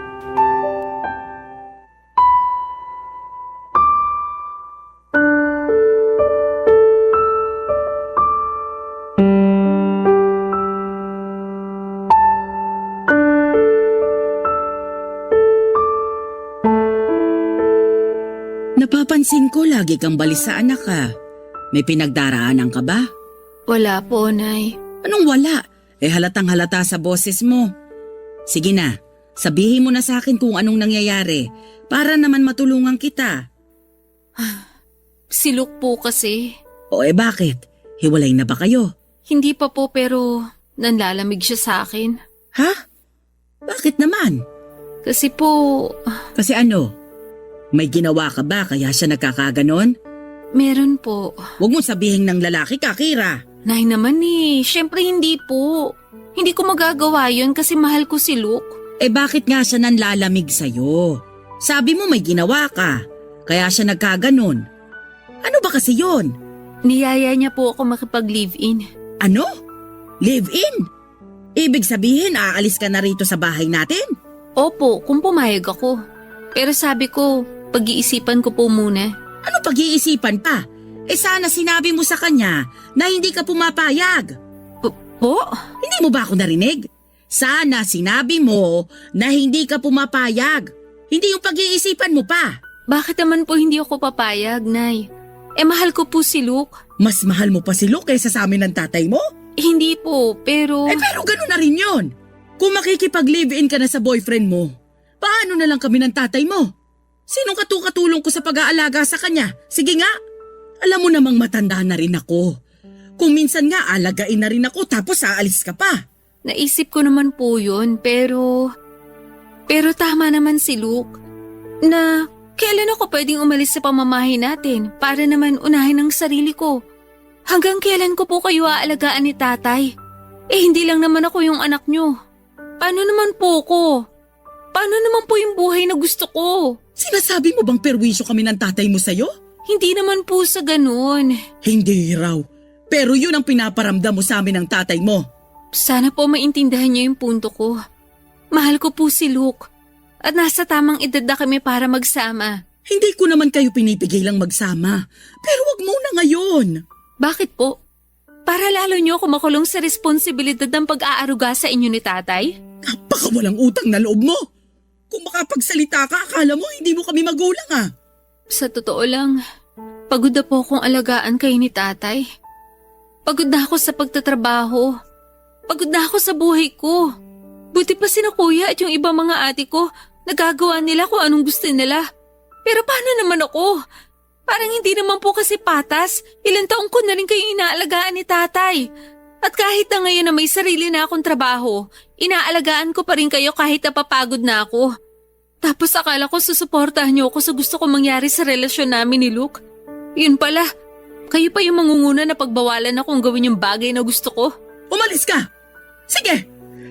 Napapansin ko lagi kang balisa, anak ka. May pinagdaraanan ka ba? Wala po, Nay. Anong wala? Halatang halata sa boses mo. Sige na, sabihin mo na sa akin kung anong nangyayari para naman matulungan kita. Si Luke po kasi. O bakit? Hiwalay na ba kayo? Hindi pa po pero nanlalamig siya sa akin. Ha? Bakit naman? Kasi po, Kasi ano? May ginawa ka ba kaya siya nagkakaganon? meron po. Huwag mong sabihin ng lalaki ka, Kira. Nay naman syempre hindi po. Hindi ko magagawa yun kasi mahal ko si Luke. Bakit nga siya nanlalamig sa'yo? Sabi mo may ginawa ka, kaya siya nagkaganon. Ano ba kasi yon? Niyaya niya po ako makipag-live-in. Ano? Live-in? Ibig sabihin aalis ka na rito sa bahay natin? Opo, kung pumayag ako. Pero sabi ko, pag-iisipan ko po muna. Ano pag-iisipan pa? Sana sinabi mo sa kanya na hindi ka pumapayag. Po? Hindi mo ba ako narinig? Sana sinabi mo na hindi ka pumapayag. Hindi yung pag-iisipan mo pa. Bakit naman po hindi ako papayag, Nay? Mahal ko po si Luke. Mas mahal mo pa si Luke kaysa sa amin ng tatay mo? Hindi po, pero... Pero gano'n na rin yun. Kung makikipag-live-in ka na sa boyfriend mo, paano na lang kami ng tatay mo? Sinong katulong ko sa pag-aalaga sa kanya? Sige nga. Alam mo namang matanda na rin ako. Kung minsan nga alagain na rin ako tapos aalis ka pa. Naisip ko naman po yun, pero tama naman si Luke na kailan ako pwedeng umalis sa pamamahay natin para naman unahin ang sarili ko. Hanggang kailan ko po kayo aalagaan ni tatay? Hindi lang naman ako yung anak nyo. Paano naman po ko? Paano naman po yung buhay na gusto ko? Sinasabi mo bang perwisyo kami ng tatay mo sa'yo? Hindi naman po sa ganun. Hindi raw. Pero yun ang pinaparamdam mo sa amin ng tatay mo. Sana po maintindihan niyo yung punto ko. Mahal ko po si Luke at nasa tamang edad na kami para magsama. Hindi ko naman kayo pinipigilang magsama. Pero wag muna ngayon. Bakit po? Para lalo niyo ako makulong sa responsibilidad ng pag-aaruga sa inyo ni tatay? Napakawalang utang na loob mo. Kung makapagsalita ka, akala mo hindi mo kami magulang ah. Sa totoo lang, pagod na po akong alagaan kayo ni tatay. Pagod na ako sa pagtatrabaho. Pagod na ako sa buhay ko. Buti pa sina kuya at yung ibang mga ate ko, nagagawa nila kung anong gusto nila. Pero paano naman ako? Parang hindi naman po kasi patas. Ilang taong ko na rin kayo inaalagaan ni tatay. At kahit na ngayon na may sarili na akong trabaho, inaalagaan ko pa rin kayo kahit napapagod na ako. Tapos akala ko susuportahan niyo ako sa gusto ko mangyari sa relasyon namin ni Luke. Yun pala, kayo pa yung mangunguna na pagbawalan akong gawin yung bagay na gusto ko. Umalis ka! Sige,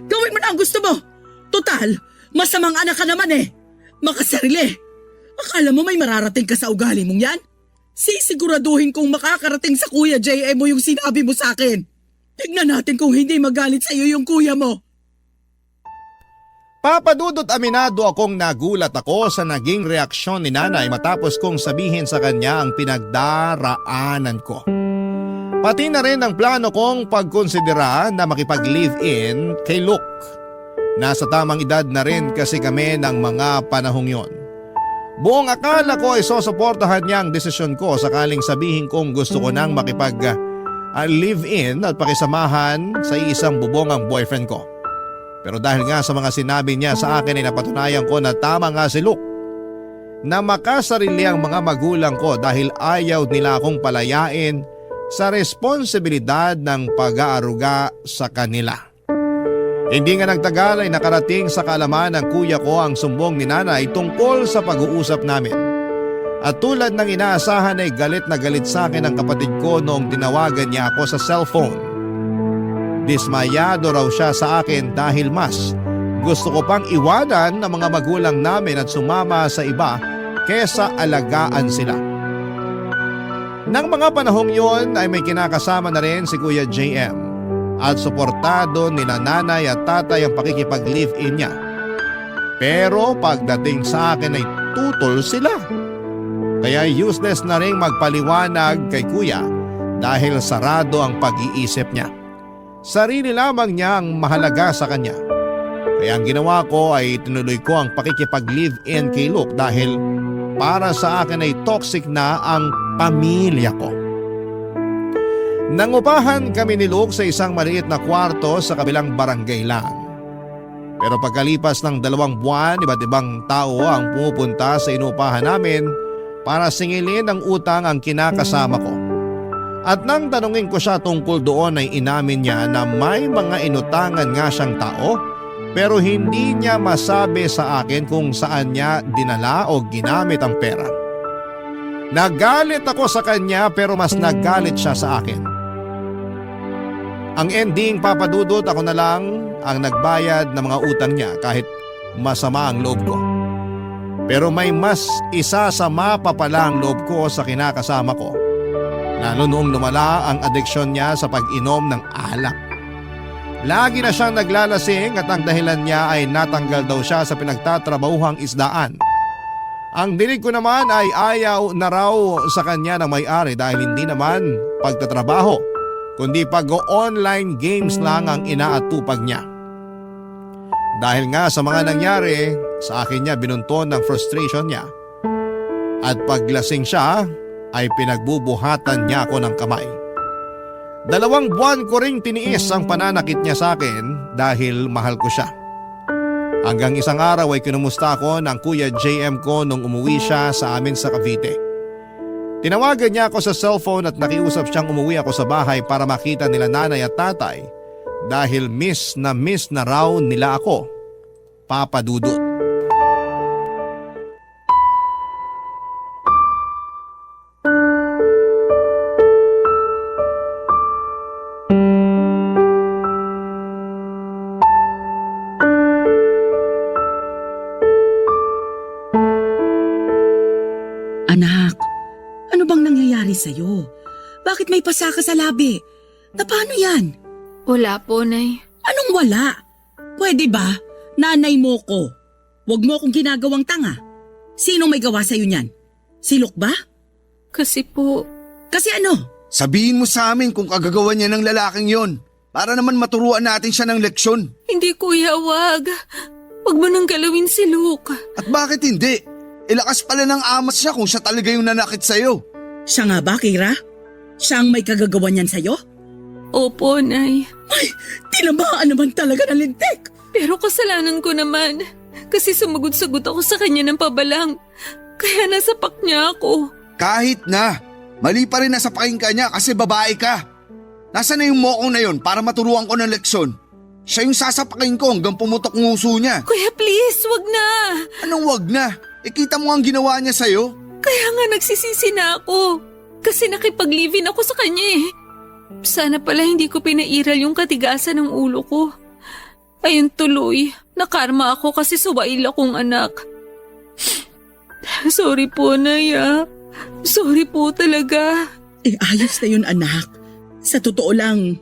gawin mo na ang gusto mo. Total, masamang anak ka naman eh. Makasarili. Akala mo may mararating ka sa ugali mong yan? Sisiguraduhin kong makakarating sa Kuya JM mo yung sinabi mo sa akin. Tignan natin kung hindi magalit sa iyo yung kuya mo. Papadudot aminado akong nagulat ako sa naging reaksyon ni nanay matapos kong sabihin sa kanya ang pinagdaraanan ko. Pati na rin ang plano kong pagkonsidera na makipag-live-in kay Luke. Nasa tamang edad na rin kasi kami ng mga panahong yon. Buong akala ko ay susuportahan niya ang desisyon ko sakaling sabihin kong gusto ko nang makipag-live-in at pakisamahan sa isang bubong ang boyfriend ko. Pero dahil nga sa mga sinabi niya sa akin ay napatunayan ko na tama nga si Luke. Na makasarili ang mga magulang ko dahil ayaw nila akong palayain sa responsibilidad ng pag-aaruga sa kanila. Hindi nga nagtagal ay nakarating sa kaalaman ng kuya ko ang sumbong ni nanay tungkol sa pag-uusap namin. At tulad ng inaasahan ay galit na galit sa akin ang kapatid ko noong tinawagan niya ako sa cellphone. Dismayado raw siya sa akin dahil mas gusto ko pang iwanan ng mga magulang namin at sumama sa iba kesa alagaan sila. Nang mga panahong yon ay may kinakasama na rin si Kuya JM. At suportado nila nanay at tatay ang pakikipag-live-in niya. Pero pagdating sa akin ay tutol sila. Kaya useless na rin magpaliwanag kay kuya dahil sarado ang pag-iisip niya. Sarili lamang niya ang mahalaga sa kanya. Kaya ang ginawa ko ay tinuloy ko ang pakikipag-live-in kay Luke dahil para sa akin ay toxic na ang pamilya ko. Nangupahan kami ni Luke sa isang maliit na kwarto sa kabilang barangay lang. Pero pagkalipas ng 2 buwan, iba't ibang tao ang pumupunta sa inupahan namin para singilin ng utang ang kinakasama ko. At nang tanungin ko siya tungkol doon ay inamin niya na may mga inutangan nga siyang tao pero hindi niya masabi sa akin kung saan niya dinala o ginamit ang pera. Nagalit ako sa kanya pero mas nagalit siya sa akin. Ang ending, Papa Dudut, ako na lang ang nagbayad ng mga utang niya kahit masama ang loob ko. Pero may mas isa sa mapapala ang loob ko sa kinakasama ko. Lalo noong lumala ang adeksyon niya sa pag-inom ng alak. Lagi na siyang naglalasing at ang dahilan niya ay natanggal daw siya sa pinagtatrabahuhang isdaan. Ang dinig ko naman ay ayaw na raw sa kanya ng may-ari dahil hindi naman pagtatrabaho, kundi pag-online games lang ang inaatupag niya. Dahil nga sa mga nangyari, sa akin niya binunton ng frustration niya. At paglasing siya, ay pinagbubuhatan niya ako ng kamay. 2 buwan ko ring tiniis ang pananakit niya sa akin dahil mahal ko siya. Hanggang isang araw ay kinumusta ako ng Kuya JM ko nung umuwi siya sa amin sa Cavite. Tinawagan niya ako sa cellphone at nakiusap siyang umuwi ako sa bahay para makita nila nanay at tatay dahil miss na raw nila ako, Papa Dudut. Anak, ano bang nangyayari sa'yo? Bakit may pasa ka sa labi? Na paano yan? Wala po, Nay. Anong wala? Pwede ba? Nanay mo ko. Huwag mo akong ginagawang tanga. Sino may gawa sa'yo niyan? Si Luke ba? Kasi po, Kasi ano? Sabihin mo sa amin kung kagagawa niya ng lalaking yon para naman maturuan natin siya ng leksyon. hindi kuya, wag. Wag mo nang galawin si Luke. At bakit hindi? Ilakas pala ng amas siya kung siya talaga yung nanakit sa'yo. Siya nga ba, Kira? Siya ang may kagagawa niyan sa'yo? Opo, Nay. Ay, tinamaan naman talaga ng lintik. Pero kasalanan ko naman. Kasi sumagot-sagot ako sa kanya ng pabalang. Kaya nasapak niya ako. Kahit na, mali pa rin nasapakin ka niya kasi babae ka. Nasaan na yung mokong na yon para maturuan ko ng leksyon? Siya yung sasapakin ko hanggang pumutok nguso niya. Kuya, please, wag na. Anong wag na? Kita mo ang ginawa niya sa'yo? Kaya nga nagsisisi na ako. Kasi nakipag-live-in ako sa kanya eh. Sana pala hindi ko pinairal yung katigasan ng ulo ko. Ayun tuloy, nakarma ako kasi suwail akong anak. Sorry po, Naya. Sorry po talaga. Ayos na yun, anak. Sa totoo lang,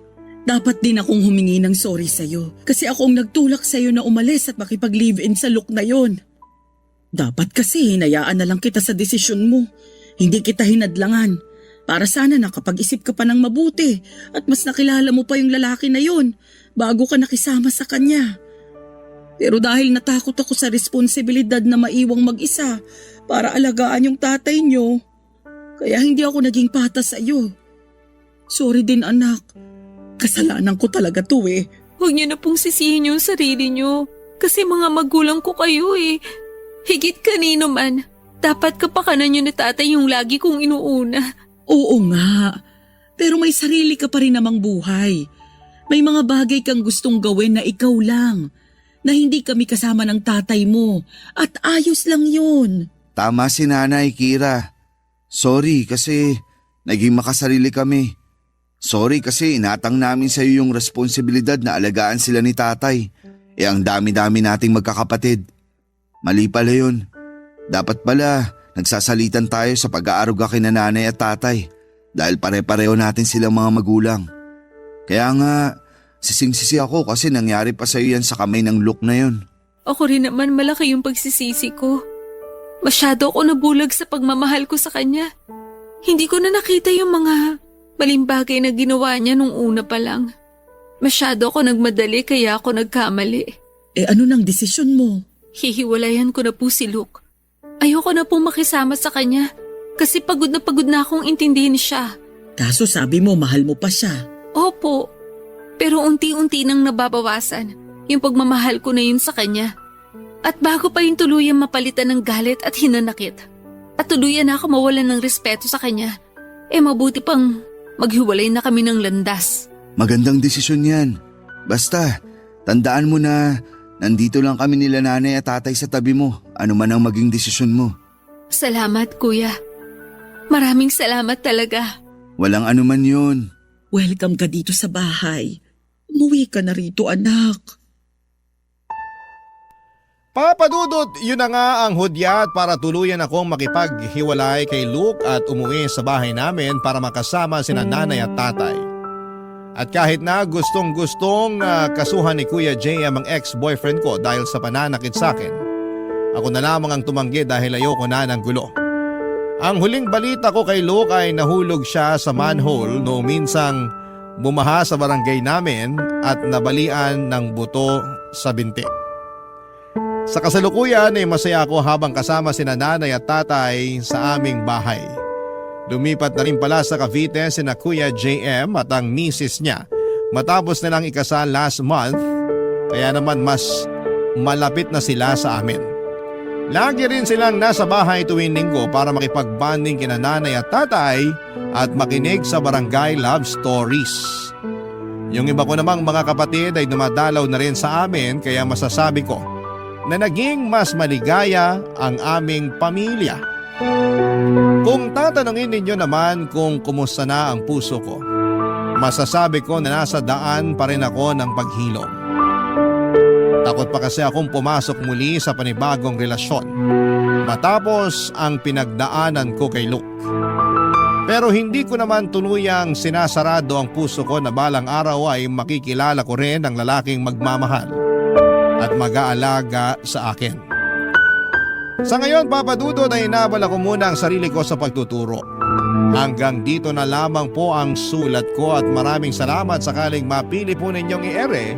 dapat din akong humingi ng sorry sa'yo. Kasi ako ang nagtulak sa'yo na umalis at makipag-live-in sa Luke na yon. Dapat kasi hinayaan na lang kita sa desisyon mo. Hindi kita hinadlangan. Para sana nakapag-isip ka pa ng mabuti at mas nakilala mo pa yung lalaki na yon bago ka nakisama sa kanya. Pero dahil natakot ako sa responsibilidad na maiwang mag-isa para alagaan yung tatay nyo, kaya hindi ako naging patas sa iyo. Sorry din, anak. Kasalanan ko talaga to eh. Huwag niyo na pong sisihin yung sarili niyo. Kasi mga magulang ko kayo eh. Higit kanino man, dapat kapakanan niyo ni tatay yung lagi kong inuuna. Oo nga, pero may sarili ka pa rin namang buhay. May mga bagay kang gustong gawin na ikaw lang, na hindi kami kasama ng tatay mo, at ayos lang yun. Tama si Nanay, Kira. Sorry kasi naging makasarili kami. Sorry kasi inatang namin sa iyo yung responsibilidad na alagaan sila ni tatay. Ang dami-dami nating magkakapatid. Mali pala yun. Dapat pala nagsasalitan tayo sa pag-aaruga kina nanay at tatay dahil pare-pareho natin silang mga magulang. Kaya nga, sising-sisi ako kasi nangyari pa sa iyo yan sa kamay ng Luke na yun. Ako rin naman malaki yung pagsisisi ko. Masyado ako nabulag sa pagmamahal ko sa kanya. Hindi ko na nakita yung mga maling bagay na ginawa niya nung una pa lang. Masyado ako nagmadali kaya ako nagkamali. Ano nang desisyon mo? Hihiwalayan ko na po si Luke. Ayoko na pong makisama sa kanya kasi pagod na akong intindihin siya. Kaso sabi mo mahal mo pa siya. Opo, pero unti-unti nang nababawasan yung pagmamahal ko na yun sa kanya. At bago pa yung tuluyan mapalitan ng galit at hinanakit at tuluyan na ako mawalan ng respeto sa kanya, mabuti pang maghiwalay na kami ng landas. Magandang desisyon yan. Basta, tandaan mo na nandito lang kami nila nanay at tatay sa tabi mo. Ano man ang maging desisyon mo. Salamat, kuya. Maraming salamat talaga. Walang anuman yun. Welcome ka dito sa bahay. Umuwi ka na rito, anak. Papadudot, yun na nga ang hudyat para tuluyan akong makipaghiwalay kay Luke at umuwi sa bahay namin para makasama sina nanay at tatay. At kahit na gustong-gustong kasuhan ni Kuya JM ang ex-boyfriend ko dahil sa pananakit sa akin, ako na lamang ang tumanggi dahil ayoko na ng gulo. Ang huling balita ko kay Luke ay nahulog siya sa manhole noong minsang bumaha sa barangay namin at nabalian ng buto sa binti. Sa kasalukuyan ay masaya ako habang kasama sina nanay at tatay sa aming bahay. Lumipat na rin pala sa Cavite sina Kuya JM at ang misis niya matapos nilang ikasal last month, kaya naman mas malapit na sila sa amin. Lagi rin silang nasa bahay tuwing linggo para makipagbanding kina nanay at tatay at makinig sa barangay love stories. Yung iba ko namang mga kapatid ay dumadalaw na rin sa amin, kaya masasabi ko na naging mas maligaya ang aming pamilya. Kung tatanungin ninyo naman kung kumusta na ang puso ko, masasabi ko na nasa daan pa rin ako ng paghilom. Takot pa kasi akong pumasok muli sa panibagong relasyon matapos ang pinagdaanan ko kay Luke. Pero hindi ko naman tuluyang sinasarado ang puso ko na balang araw ay makikilala ko rin ang lalaking magmamahal at mag-aalaga sa akin. Sa ngayon, Papa Dudut, ay inabala ko muna ang sarili ko sa pagtuturo. Hanggang dito na lamang po ang sulat ko at maraming salamat sakaling mapili po ninyong i-ere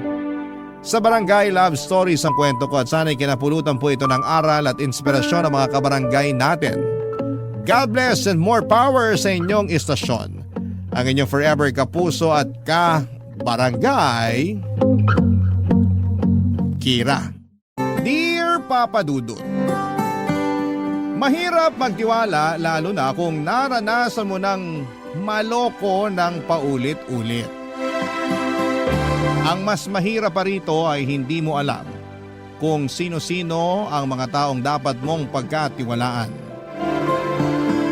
sa Barangay Love Stories ang kwento ko at sana'y kinapulutan po ito ng aral at inspirasyon ng mga kabarangay natin. God bless and more power sa inyong istasyon. Ang inyong forever kapuso at ka-barangay, Kira. Dear Papa Dudut, mahirap magtiwala lalo na kung naranasan mo ng maloko ng paulit-ulit. Ang mas mahirap pa rito ay hindi mo alam kung sino-sino ang mga taong dapat mong pagkatiwalaan.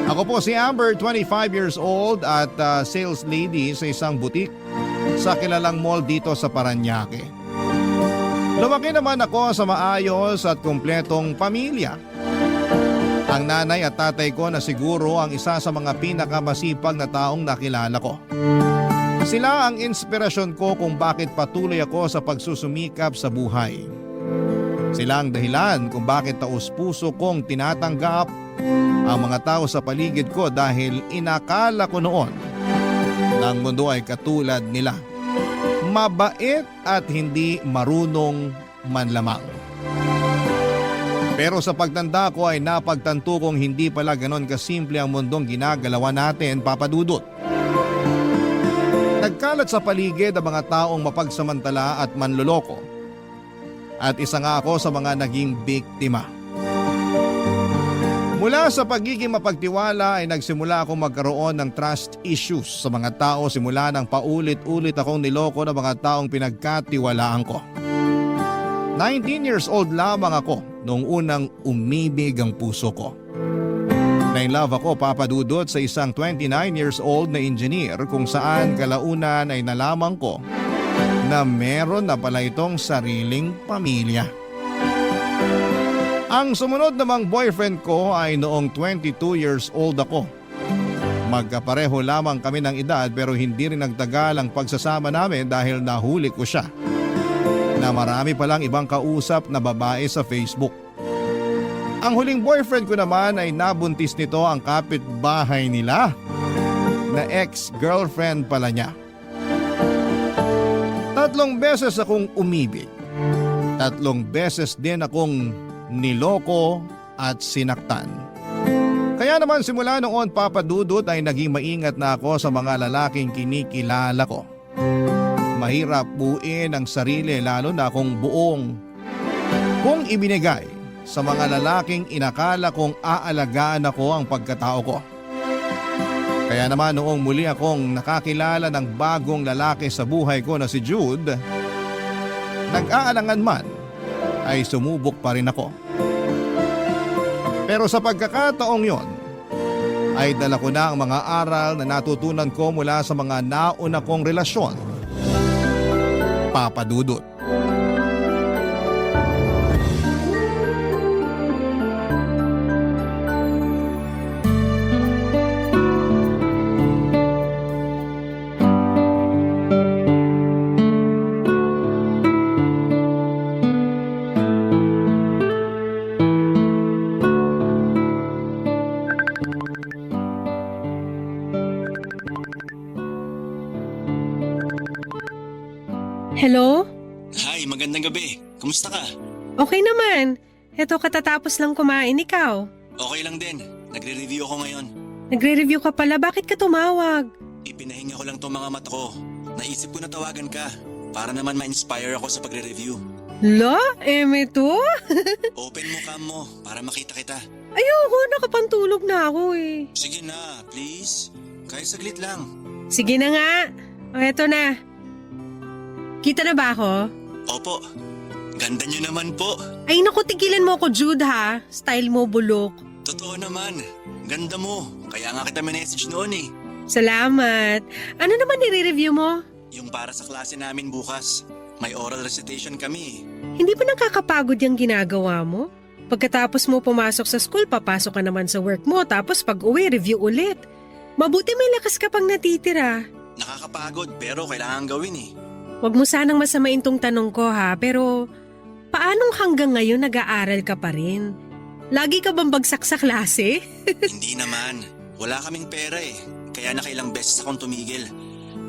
Ako po si Amber, 25 years old at sales lady sa isang butik sa kilalang mall dito sa Parañaque. Lumaki naman ako sa maayos at kumpletong pamilya. Ang nanay at tatay ko na siguro ang isa sa mga pinakamasipag na taong nakilala ko. Sila ang inspirasyon ko kung bakit patuloy ako sa pagsusumikap sa buhay. Sila ang dahilan kung bakit taus-puso kong tinatanggap ang mga tao sa paligid ko dahil inakala ko noon na ang mundo ay katulad nila. Mabait at hindi marunong man lamang. Pero sa pagtanda ko ay napagtanto kong hindi pala ganon kasimple ang mundong ginagalawan natin, Papa Dudut. Nagkalat sa paligid ang mga taong mapagsamantala at manloloko. At isa nga ako sa mga naging biktima. Mula sa pagiging mapagtiwala ay nagsimula akong magkaroon ng trust issues sa mga tao simula nang paulit-ulit akong niloko ng mga taong pinagkatiwalaan ko. 19 years old lamang ako noong unang umibig ang puso ko. Na-inlove ako, Papa Dudut, sa isang 29 years old na engineer kung saan kalaunan ay nalaman ko na meron na pala itong sariling pamilya. Ang sumunod namang boyfriend ko ay noong 22 years old ako. Magkapareho lamang kami ng edad pero hindi rin nagtagal ang pagsasama namin dahil nahuli ko siya na marami palang ibang kausap na babae sa Facebook. Ang huling boyfriend ko naman ay nabuntis nito ang kapitbahay nila na ex-girlfriend pala niya. 3 beses akong umibig. 3 beses din akong niloko at sinaktan. Kaya naman simula noon, Papa Dudut, ay naging maingat na ako sa mga lalaking kinikilala ko. Mahirap buuin ang sarili lalo na kung kung ibinigay sa mga lalaking inakala kong aalagaan ako ang pagkatao ko. Kaya Kaya naman noong muli akong nakakilala ng bagong lalaki sa buhay ko na si Jude, nag-aalangan man ay sumubok pa rin ako. Pero sa pagkakataong yon, ay dala ko na ang mga aral na natutunan ko mula sa mga nauna kong relasyon. Papa Dudut. Hello? Hi, magandang gabi. Kumusta ka? Okay naman. Heto katatapos lang kumain, ikaw. Okay lang din. Nagre-review ako ngayon. Nagre-review ka pala, bakit ka tumawag? Ipinahinga ko lang tong mga mata ko. Naisip ko na tawagan ka para naman ma-inspire ako sa pagre-review. Lo, eme to? Open mo cam mo para makita kita. Ayoko, nakapantulog na ako eh. Sige na, please. Kahit saglit lang. Sige na nga. O, eto na. Kita na ba ako? Opo. Ganda niyo naman po. Ay naku, tigilan mo ako, Jude ha. Style mo bulok. Totoo naman. Ganda mo. Kaya nga kita message noon eh. Salamat. Ano naman nire-review mo? Yung para sa klase namin bukas. May oral recitation kami. Hindi ba nakakapagod yung ginagawa mo? Pagkatapos mo pumasok sa school, papasok ka naman sa work mo, tapos pag uwi, review ulit. Mabuti may lakas ka pang natitira. Nakakapagod pero kailangan gawin eh. Huwag mo sanang masamain tong tanong ko ha, pero paanong hanggang ngayon nag-aaral ka pa rin? Lagi ka bang bagsak sa klase? Hindi naman. Wala kaming pera eh. Kaya nakailang beses akong tumigil.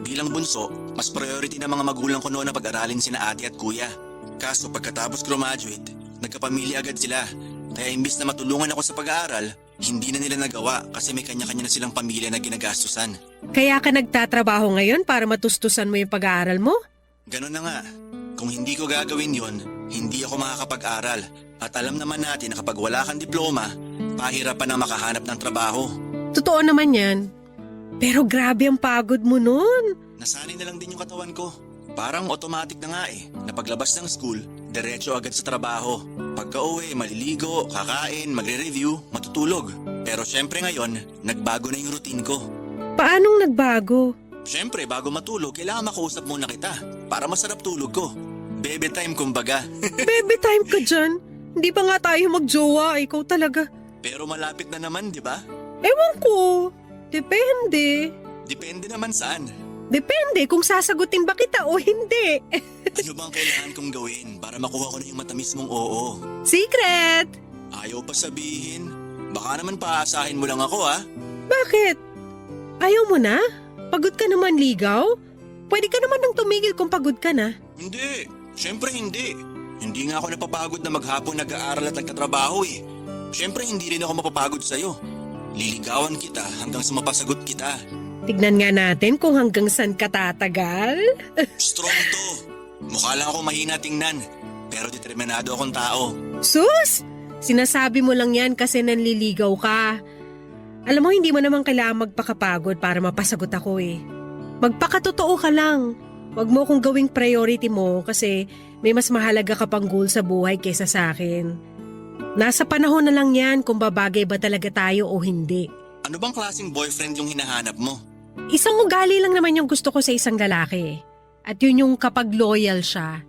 Bilang bunso, mas priority ng mga magulang ko noon na pag-aralin sina ate at kuya. Kaso pagkatapos graduate, nagkapamilya agad sila. Kaya imbis na matulungan ako sa pag-aaral, hindi na nila nagawa kasi may kanya-kanya na silang pamilya na ginagastusan. Kaya ka nagtatrabaho ngayon para matustusan mo yung pag-aaral mo? Ganon na nga. Kung hindi ko gagawin yon, hindi ako makakapag-aral. At alam naman natin na kapag wala kang diploma, pahirapan na makahanap ng trabaho. Totoo naman yan. Pero grabe ang pagod mo nun. Nasanay na lang din yung katawan ko. Parang automatic na nga eh, na paglabas ng school, diretso agad sa trabaho. Pagka uwi, maliligo, kakain, magre-review, matutulog. Pero syempre ngayon, nagbago na yung routine ko. Paanong nagbago? Syempre, bago matulog, kailangan makausap muna kita para masarap tulog ko. Bebe time kumbaga. Baby time ka dyan. Hindi pa nga tayo magjowa, ikaw talaga. Pero malapit na naman, di ba? Ewan ko. Depende. Depende naman saan. Depende kung sasagutin ba kita o hindi. Ano bang kailangan kong gawin para makuha ko na yung matamis mong oo? Secret! Ayaw pa sabihin. Baka naman paasahin mo lang ako ha. Bakit? Ayaw mo na? Pagod ka naman ligaw? Pwede ka naman nang tumigil kung pagod ka na. Hindi. Siyempre hindi. Hindi nga ako napapagod na maghapon nag-aaral at nagtatrabaho eh. Siyempre hindi rin ako mapapagod sa'yo. Liligawan kita hanggang sa mapasagot kita. Tignan nga natin kung hanggang saan ka tatagal. Strong to. Mukha lang ako mahina tingnan. Pero determinado akong tao. Sus! Sinasabi mo lang yan kasi nanliligaw ka. Alam mo, hindi mo naman kailangan magpakapagod para mapasagot ako eh. Magpakatotoo ka lang. Huwag mo kong gawing priority mo kasi may mas mahalaga ka pang goal sa buhay kaysa sa akin. Nasa panahon na lang yan kung babagay ba talaga tayo o hindi. Ano bang klaseng boyfriend yung hinahanap mo? Isang ugali lang naman yung gusto ko sa isang lalaki. At yun yung kapag loyal siya.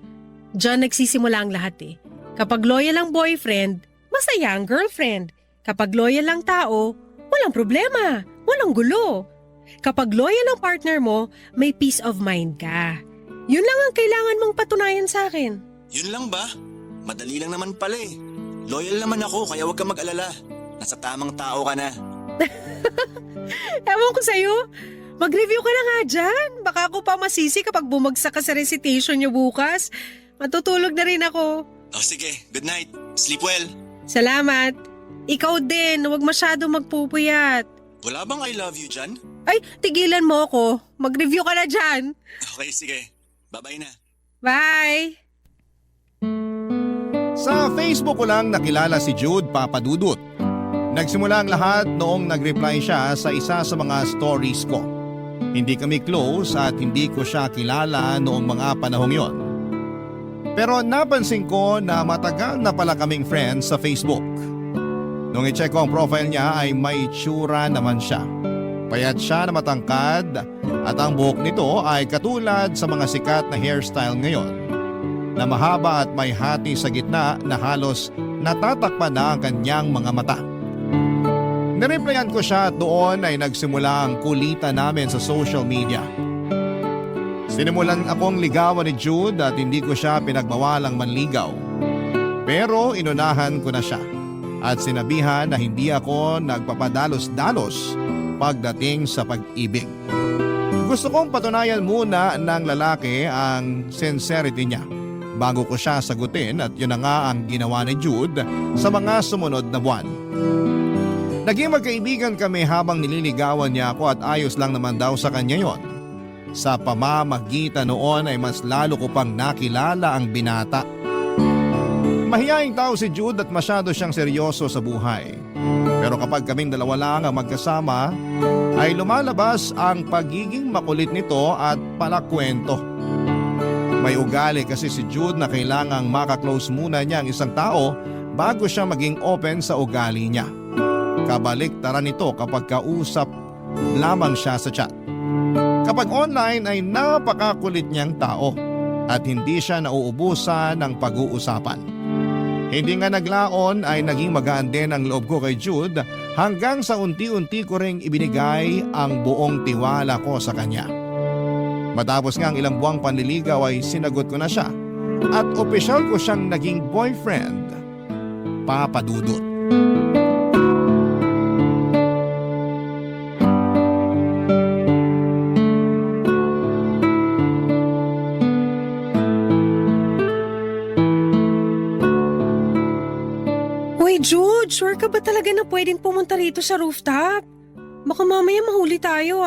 Diyan nagsisimula ang lahat eh. Kapag loyal ang boyfriend, masaya ang girlfriend. Kapag loyal ang tao, walang problema, walang gulo. Kapag loyal ang partner mo, may peace of mind ka. Yun lang ang kailangan mong patunayan sa akin. Yun lang ba? Madali lang naman pala eh. Loyal naman ako kaya huwag kang mag-alala. Nasa tamang tao ka na. Ewan ko sa'yo, mag-review ka na nga dyan. Baka ako pa masisi kapag bumagsak ka sa recitation niyo bukas. Matutulog na rin ako. Oh sige, good night. Sleep well. Salamat. Ikaw din, huwag masyado magpupuyat. Wala bang I love you dyan? Ay, tigilan mo ako. Mag-review ka na dyan. Okay, sige. Bye-bye na. Bye! Sa Facebook ko lang nakilala si Jude Papadudut. Nagsimula ang lahat noong nag-reply siya sa isa sa mga stories ko. Hindi kami close at hindi ko siya kilala noong mga panahong yon. Pero napansin ko na matagal na pala kaming friends sa Facebook. Nung i-check ko ang profile niya ay may itsura naman siya. Payat siya na matangkad at ang buhok nito ay katulad sa mga sikat na hairstyle ngayon na mahaba at may hati sa gitna na halos natatakpan na ang kanyang mga mata. Nireplyan ko siya at doon ay nagsimula ang kulitan namin sa social media. Sinimulan akong ligawan ni Jude at hindi ko siya pinagbawalang manligaw. Pero inunahan ko na siya at sinabihan na hindi ako nagpapadalos-dalos pagdating sa pag-ibig. Gusto kong patunayan muna ng lalaki ang sincerity niya bago ko siya sagutin at yun na nga ang ginawa ni Jude sa mga sumunod na buwan. Naging magkaibigan kami habang nililigawan niya ako at ayos lang naman daw sa kanya yon. Sa pamamagitan noon ay mas lalo ko pang nakilala ang binata. Mahiyaing tao si Jude at masyado siyang seryoso sa buhay. Pero kapag kaming dalawa lang ang magkasama, ay lumalabas ang pagiging makulit nito at palakwento. May ugali kasi si Jude na kailangang makaklose muna niya ang isang tao bago siya maging open sa ugali niya. Kabaliktaran nito kapag kausap lamang siya sa chat. Kapag online ay napakakulit niyang tao at hindi siya nauubusan ng pag-uusapan. Hindi nga naglaon ay naging magaan din ang loob ko kay Jude hanggang sa unti-unti ko ring ibinigay ang buong tiwala ko sa kanya. Matapos nga ang ilang buwang panliligaw ay sinagot ko na siya at opisyal ko siyang naging boyfriend, Papa Dudut. Jude, sure ka ba talaga na pwedeng pumunta rito sa rooftop? Baka mamaya mahuli tayo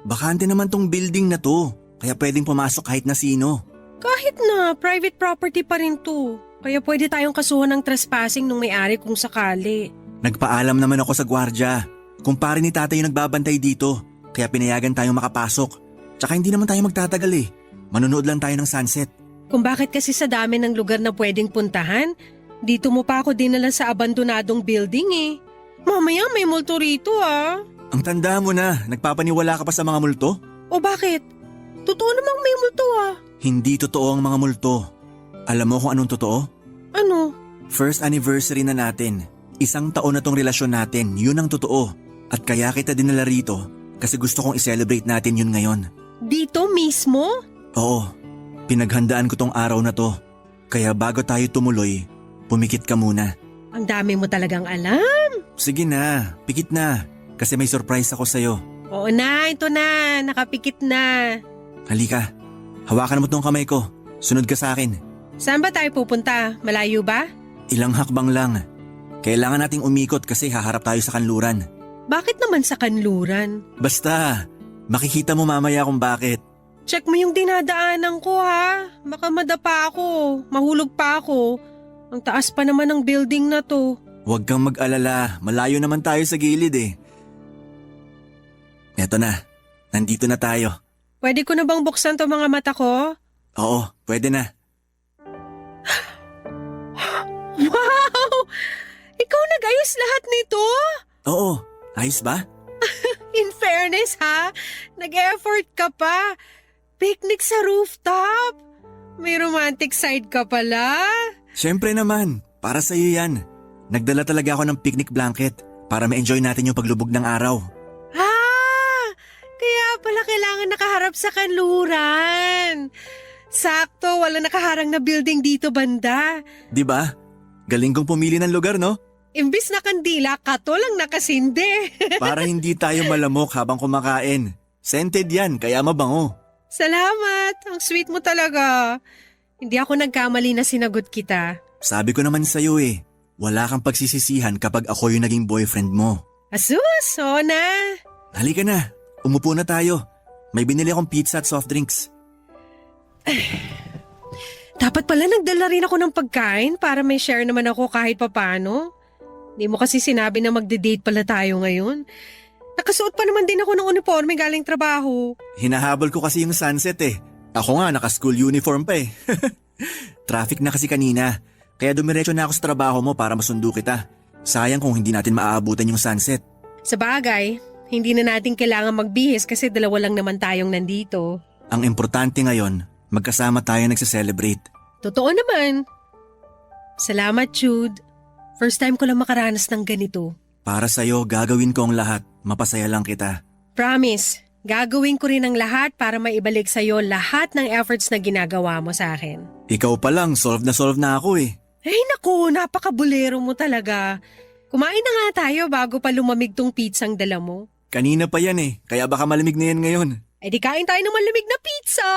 Bakante naman tong building na to, kaya pwedeng pumasok kahit na sino. Kahit na, private property pa rin to. Kaya pwede tayong kasuhan ng trespassing nung may-ari kung sakali. Nagpaalam naman ako sa gwardya. Kumpare ni tatay yung nagbabantay dito, kaya pinayagan tayong makapasok. Tsaka hindi naman tayo magtatagal Manonood lang tayo ng sunset. Kung bakit kasi sa dami ng lugar na pwedeng puntahan, dito mo pa ako dinala sa abandonadong building Mamaya may multo rito Ang tanda mo na, nagpapaniwala ka pa sa mga multo? O bakit? Totoo namang may multo Hindi totoo ang mga multo. Alam mo kung anong totoo? Ano? First anniversary na natin. 1 taon na tong relasyon natin, yun ang totoo. At kaya kita dinala rito kasi gusto kong i-celebrate natin yun ngayon. Dito mismo? Oo, pinaghandaan ko tong araw na to. Kaya bago tayo tumuloy, pumikit ka muna. Ang dami mo talagang alam. Sige na, pikit na. Kasi may surprise ako sa'yo. Oo na, ito na. Nakapikit na. Halika, hawakan mo tong kamay ko. Sunod ka sa akin. Saan ba tayo pupunta? Malayo ba? Ilang hakbang lang. Kailangan nating umikot kasi haharap tayo sa kanluran. Bakit naman sa kanluran? Basta, makikita mo mamaya kung bakit. Check mo yung dinadaanan ko Baka madapa ako. Mahulog pa ako. Ang taas pa naman ng building na to. Huwag kang mag-alala, malayo naman tayo sa gilid Eto na, nandito na tayo. Pwede ko na bang buksan to mga mata ko? Oo, pwede na. Wow! Ikaw nag-ayos lahat nito? Oo, ayos ba? In fairness nag-effort ka pa. Picnic sa rooftop. May romantic side ka pala. Siyempre naman, para sa'yo yan. Nagdala talaga ako ng picnic blanket para ma-enjoy natin yung paglubog ng araw. Kaya pala kailangan nakaharap sa kanluran. Sakto, wala nakaharang na building dito banda. Di ba? Galing kong pumili ng lugar, no? Imbis na kandila, kato lang nakasinde. Para hindi tayo malamok habang kumakain. Scented yan, kaya mabango. Salamat, ang sweet mo talaga. Hindi ako nagkamali na sinagot kita. Sabi ko naman sa'yo wala kang pagsisisihan kapag ako yung naging boyfriend mo. Asus, oo na. Halika na, umupo na tayo. May binili akong pizza at soft drinks. Dapat pala nagdala rin ako ng pagkain para may share naman ako kahit papano. Di mo kasi sinabi na magde-date pala tayo ngayon. Nakasuot pa naman din ako ng uniforme galing trabaho. Hinahabol ko kasi yung sunset eh. Ako nga naka-school uniform pa eh. Traffic na kasi kanina. Kaya dumiretso na ako sa trabaho mo para masundo kita. Sayang kung hindi natin maaabutan yung sunset. Sa bagay, hindi na natin kailangan magbihis kasi dalawa lang naman tayong nandito. Ang importante ngayon, magkasama tayo nagse-celebrate. Totoo naman. Salamat, Jude. First time ko lang makaranas ng ganito. Para sa'yo, gagawin ko ang lahat. Mapasaya lang kita. Promise, gagawin ko rin ang lahat para maibalik sa'yo lahat ng efforts na ginagawa mo sa akin. Ikaw pa lang, solve na ako eh. Ay naku, napakabulero mo talaga. Kumain na nga tayo bago pa lumamig tong pizzang dala mo. Kanina pa yan eh, kaya baka malamig na yan ngayon. Eh di kain tayo ng malamig na pizza.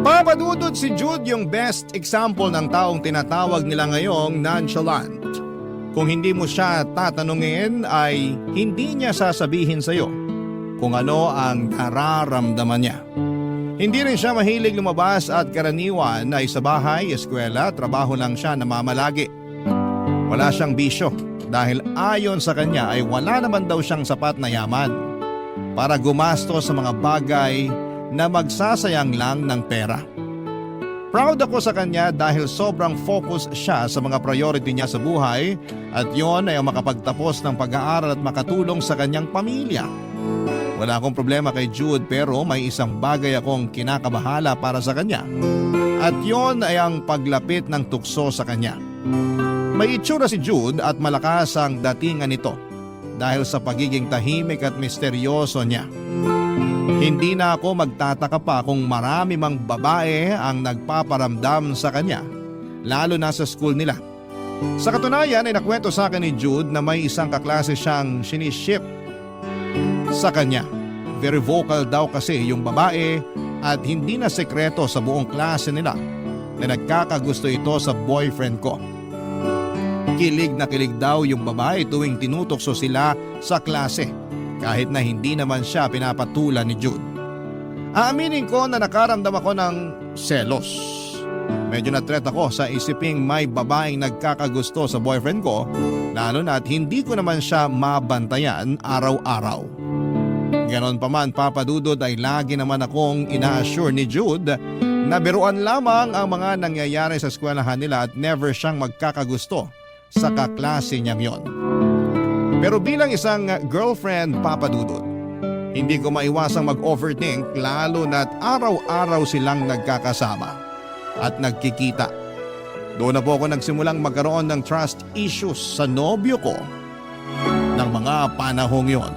Papadudod si Jude yung best example ng taong tinatawag nila ngayong nonchalant. Kung hindi mo siya tatanungin ay hindi niya sasabihin sa'yo kung ano ang nararamdaman niya. Hindi rin siya mahilig lumabas at karaniwan ay sa bahay, eskwela, trabaho lang siya namamalagi. Wala siyang bisyo dahil ayon sa kanya ay wala naman daw siyang sapat na yaman para gumastos sa mga bagay na magsasayang lang ng pera. Proud ako sa kanya dahil sobrang focus siya sa mga priority niya sa buhay at yon ay ang makapagtapos ng pag-aaral at makatulong sa kanyang pamilya. Wala akong problema kay Jude pero may isang bagay akong kinakabahala para sa kanya at yon ay ang paglapit ng tukso sa kanya. May itsura si Jude at malakas ang datingan nito dahil sa pagiging tahimik at misteryoso niya. Hindi na ako magtataka pa kung marami mang babae ang nagpaparamdam sa kanya, lalo na sa school nila. Sa katunayan ay nakwento sa akin ni Jude na may isang kaklase siyang siniship sa kanya. Very vocal daw kasi yung babae at hindi na sekreto sa buong klase nila na nagkakagusto ito sa boyfriend ko. Kilig na kilig daw yung babae tuwing tinutokso sila sa klase kahit na hindi naman siya pinapatulan ni Jude. Aaminin ko na nakaramdam ako ng selos. Medyo na-threat ako sa isiping may babaeng nagkakagusto sa boyfriend ko lalo na at hindi ko naman siya mabantayan araw-araw. Ganon pa man papadudod ay lagi naman akong ina-assure ni Jude na biruan lamang ang mga nangyayari sa eskwelahan nila at never siyang magkakagusto sa kaklase niyang yon. Pero bilang isang girlfriend papadudod, hindi ko maiwasang mag-overthink lalo na't araw-araw silang nagkakasama at nagkikita. Doon na po ako nagsimulang magkaroon ng trust issues sa nobyo ko ng mga panahong yon,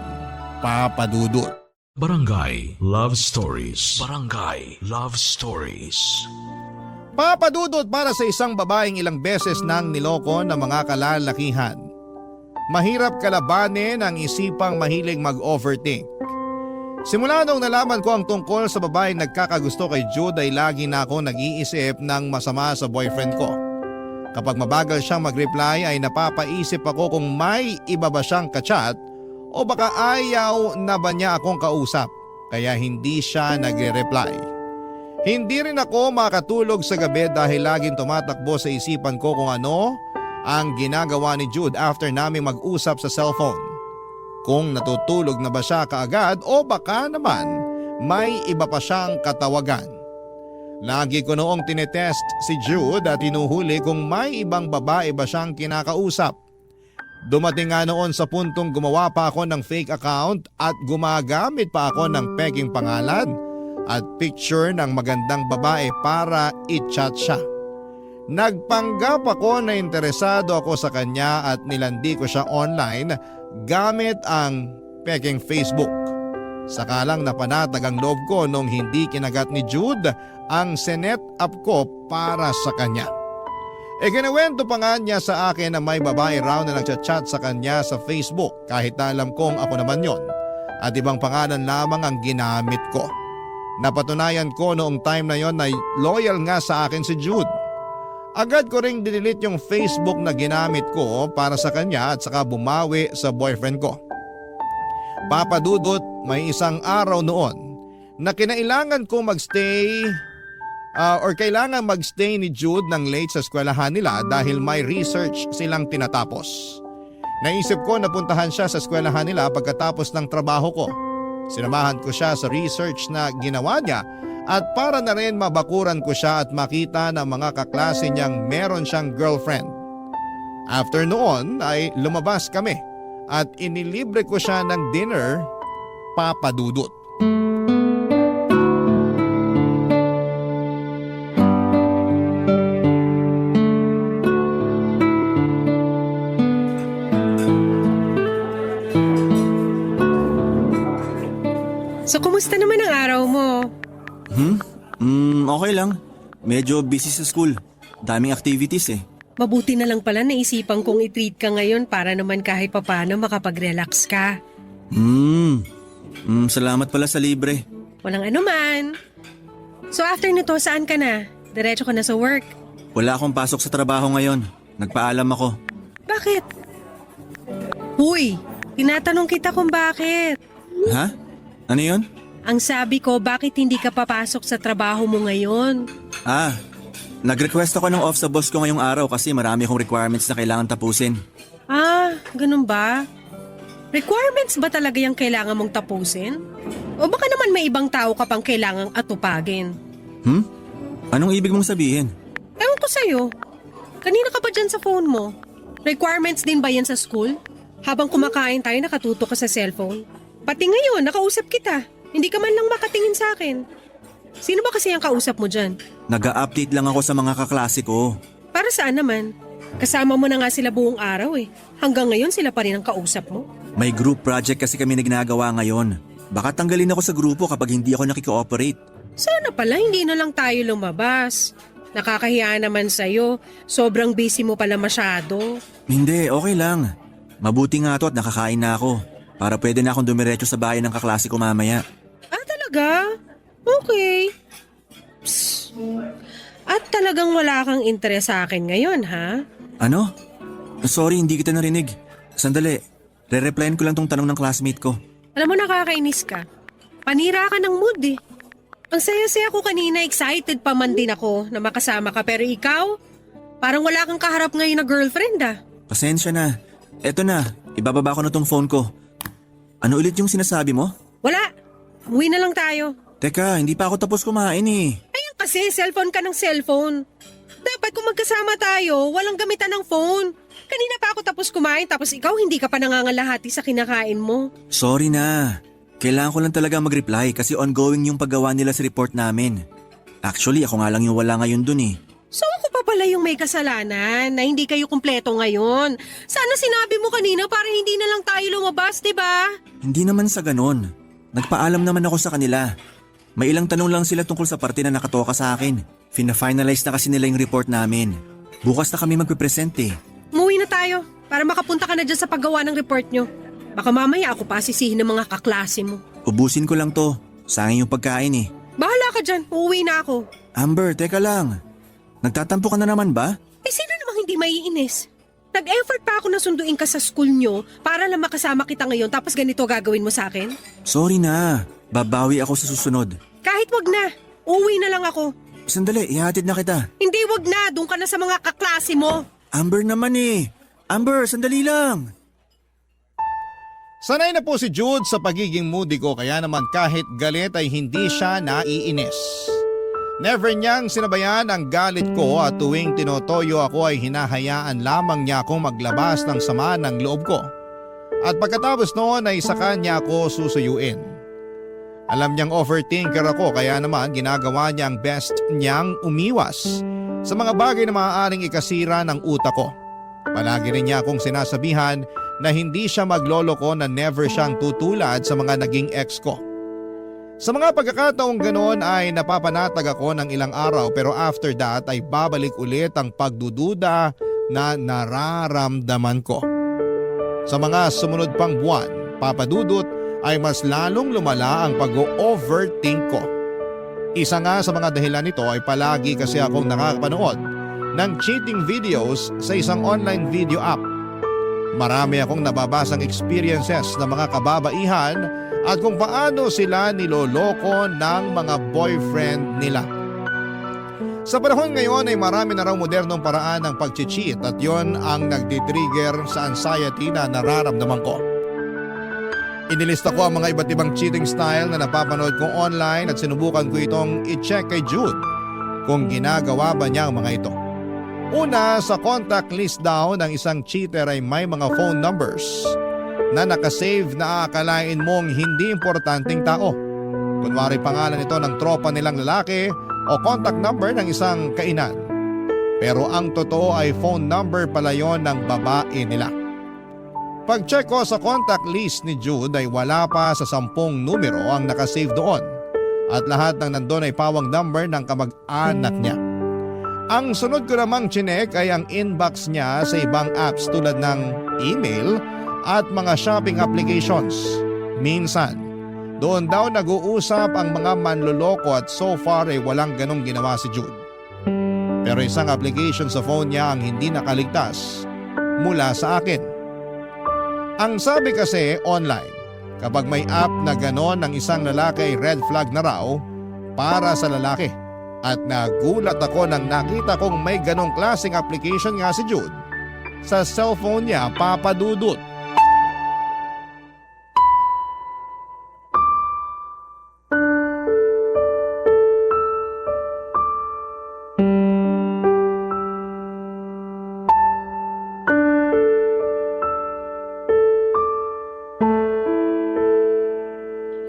papadudod. Barangay Love Stories. Barangay Love Stories. Papadudod para sa isang babaeng ilang beses nang niloko ng mga kalalakihan. Mahirap kalabanin ang isipang mahilig mag-overthink. Simula nung nalaman ko ang tungkol sa babaeng nagkakagusto kay Jude ay lagi na ako nag-iisip ng masama sa boyfriend ko. Kapag mabagal siyang mag-reply ay napapaisip ako kung may iba ba siyang kachat o baka ayaw na ba niya akong kausap kaya hindi siya nagre-reply. Hindi rin ako makatulog sa gabi dahil laging tumatakbo sa isipan ko kung ano ang ginagawa ni Jude after naming mag-usap sa cellphone. Kung natutulog na ba siya kaagad o baka naman may iba pa siyang katawagan. Lagi ko noong tinetest si Jude at hinuhuli kung may ibang babae ba siyang kinakausap. Dumating nga noon sa puntong gumawa pa ako ng fake account at gumagamit pa ako ng peking pangalan at picture ng magandang babae para i-chat siya. Nagpanggap ako na interesado ako sa kanya at nilandi ko siya online gamit ang peking Facebook. Sakalang napanatag ang loob ko nung hindi kinagat ni Jude ang sinet up ko para sa kanya. Ikinawento pa nga niya sa akin na may babae raw na nagchat-chat sa kanya sa Facebook kahit na alam kong ako naman yon at ibang pangalan lamang ang ginamit ko. Napatunayan ko noong time na yon na loyal nga sa akin si Jude. Agad ko ring dinilit yung Facebook na ginamit ko para sa kanya at saka bumawi sa boyfriend ko. Papadudot, may isang araw noon na kinailangan ko magstay or kailangan magstay ni Jude ng late sa eskwelahan nila dahil may research silang tinatapos. Naisip ko na puntahan siya sa eskwelahan nila pagkatapos ng trabaho ko. Sinamahan ko siya sa research na ginawa niya at para na rin mabakuran ko siya at makita ng mga kaklase niyang meron siyang girlfriend. After noon ay lumabas kami at inilibre ko siya ng dinner, Papa Dudut. So, kumusta naman ang araw mo? Okay lang. Medyo busy sa school. Daming activities eh. Mabuti na lang pala naisipan kong i-treat ka ngayon para naman kahit papano makapag-relax ka. Salamat pala sa libre. Walang anuman. So after nito, saan ka na? Diretso ka na sa work. Wala akong pasok sa trabaho ngayon. Nagpaalam ako. Bakit? Huy, tinatanong kita kung bakit. Ha? Ano yun? Ang sabi ko, bakit hindi ka papasok sa trabaho mo ngayon? Nag-request ako ng off sa boss ko ngayong araw kasi marami akong requirements na kailangan tapusin. Ganun ba? Requirements ba talaga yung kailangan mong tapusin? O baka naman may ibang tao ka pang kailangang atupagin? Anong ibig mong sabihin? Ewan ko sa'yo. Kanina ka pa dyan sa phone mo? Requirements din ba yan sa school? Habang kumakain tayo, nakatutok ka sa cellphone? Pati ngayon, nakausap kita. Hindi ka man lang makatingin sa akin. Sino ba kasi ang kausap mo dyan? Nag-a-update lang ako sa mga kaklase ko. Para saan naman? Kasama mo na nga sila buong araw eh. Hanggang ngayon sila pa rin ang kausap mo. May group project kasi kami na ginagawa ngayon. Baka tanggalin ako sa grupo kapag hindi ako nakikooperate. Sana pala hindi na lang tayo lumabas. Nakakahiya naman sa'yo. Sobrang busy mo pala masyado. Hindi, okay lang. Mabuti nga to at nakakain na ako. Para pwede na akong dumiretso sa bahay ng kaklase ko mamaya. Talaga? Okay. Psst. At talagang wala kang interes sa akin ngayon, ha? Ano? Sorry, hindi kita narinig. Sandali, re-replyan ko lang tong tanong ng classmate ko. Alam mo, nakakainis ka. Panira ka ng mood eh. Ang saya-saya ko kanina, excited pa man din ako na makasama ka. Pero ikaw, parang wala kang kaharap ngayon na girlfriend ah. Pasensya na. Eto na, ibababa ko na tong phone ko. Ano ulit yung sinasabi mo? Wala. Umuwi na lang tayo. Teka, hindi pa ako tapos kumain eh. Ayan kasi, cellphone ka ng cellphone. Dapat kung magkasama tayo, walang gamitan ng phone. Kanina pa ako tapos kumain tapos ikaw hindi ka pa nangangalahati sa kinakain mo. Sorry na. Kailangan ko lang talaga mag-reply kasi ongoing yung paggawa nila sa report namin. Actually, ako nga lang yung wala ngayon dun eh. So ako pa pala yung may kasalanan na hindi kayo kumpleto ngayon. Sana sinabi mo kanina para hindi na lang tayo lumabas, diba? Hindi naman sa ganon. Nagpaalam naman ako sa kanila. May ilang tanong lang sila tungkol sa parte na nakatoka sa akin. Fina-finalize na kasi nila yung report namin. Bukas na kami magpipresent eh. Umuwi na tayo para makapunta ka na dyan sa paggawa ng report nyo. Baka mamaya ako pa sisihin ng mga kaklase mo. Ubusin ko lang to. Sayang yung pagkain eh. Bahala ka dyan, uuwi na ako. Amber, teka lang. Nagtatampo ka na naman ba? Eh sino namang hindi maiinis? Nag-effort pa ako na sunduin ka sa school nyo para lang makasama kita ngayon tapos ganito gagawin mo sa akin? Sorry na. Babawi ako sa susunod. Kahit wag na. Uuwi na lang ako. Sandali, ihatid na kita. Hindi wag na. Doon ka na sa mga kaklase mo. Amber naman eh. Amber, sandali lang. Sanay na po si Jude sa pagiging moody ko kaya naman kahit galit ay hindi siya naiinis. Never niyang sinabayan ang galit ko at tuwing tinotoyo ako ay hinahayaan lamang niya akong maglabas ng sama ng loob ko. At pagkatapos noon ay saka niya ako susuyuin. Alam niyang overthinker ako kaya naman ginagawa niya ang best niyang umiwas sa mga bagay na maaaring ikasira ng utak ko. Palagi rin niya akong sinasabihan na hindi siya magloloko na never siyang tutulad sa mga naging ex ko. Sa mga pagkakataong ganoon ay napapanatag ako ng ilang araw pero after that ay babalik ulit ang pagdududa na nararamdaman ko. Sa mga sumunod pang buwan, papadudot ay mas lalong lumala ang pag-overthink ko. Isa nga sa mga dahilan nito ay palagi kasi akong nakakapanood ng cheating videos sa isang online video app. Marami akong nababasang experiences ng mga kababaihan at kung paano sila niloloko ng mga boyfriend nila. Sa panahon ngayon ay marami na raw modernong paraan ng pag-cheat at yon ang nagtitrigger sa anxiety na nararamdaman ko. Inilista ko ang mga iba't ibang cheating style na napapanood ko online at sinubukan ko itong i-check kay Jude kung ginagawa ba niya ang mga ito. Una, sa contact list daw ng isang cheater ay may mga phone numbers na nakasave na aakalain mong hindi importanteng tao. Kunwari pangalan ito ng tropa nilang lalaki o contact number ng isang kainan. Pero ang totoo ay phone number pala yon ng babae nila. Pag-check ko sa contact list ni Jude ay wala pa sa 10 numero ang nakasave doon at lahat ng nandun ay pawang number ng kamag-anak niya. Ang sunod ko namang chinek ay ang inbox niya sa ibang apps tulad ng email at mga shopping applications. Minsan, doon daw nag-uusap ang mga manloloko at so far ay walang ganong ginawa si Jude. Pero isang application sa phone niya ang hindi nakaligtas mula sa akin. Ang sabi kasi online, kapag may app na ganon ng isang lalaki ay red flag na raw para sa lalaki. At nagulat ako nang nakita kong may ganong klaseng application nga si Jude sa cellphone niya papadudot.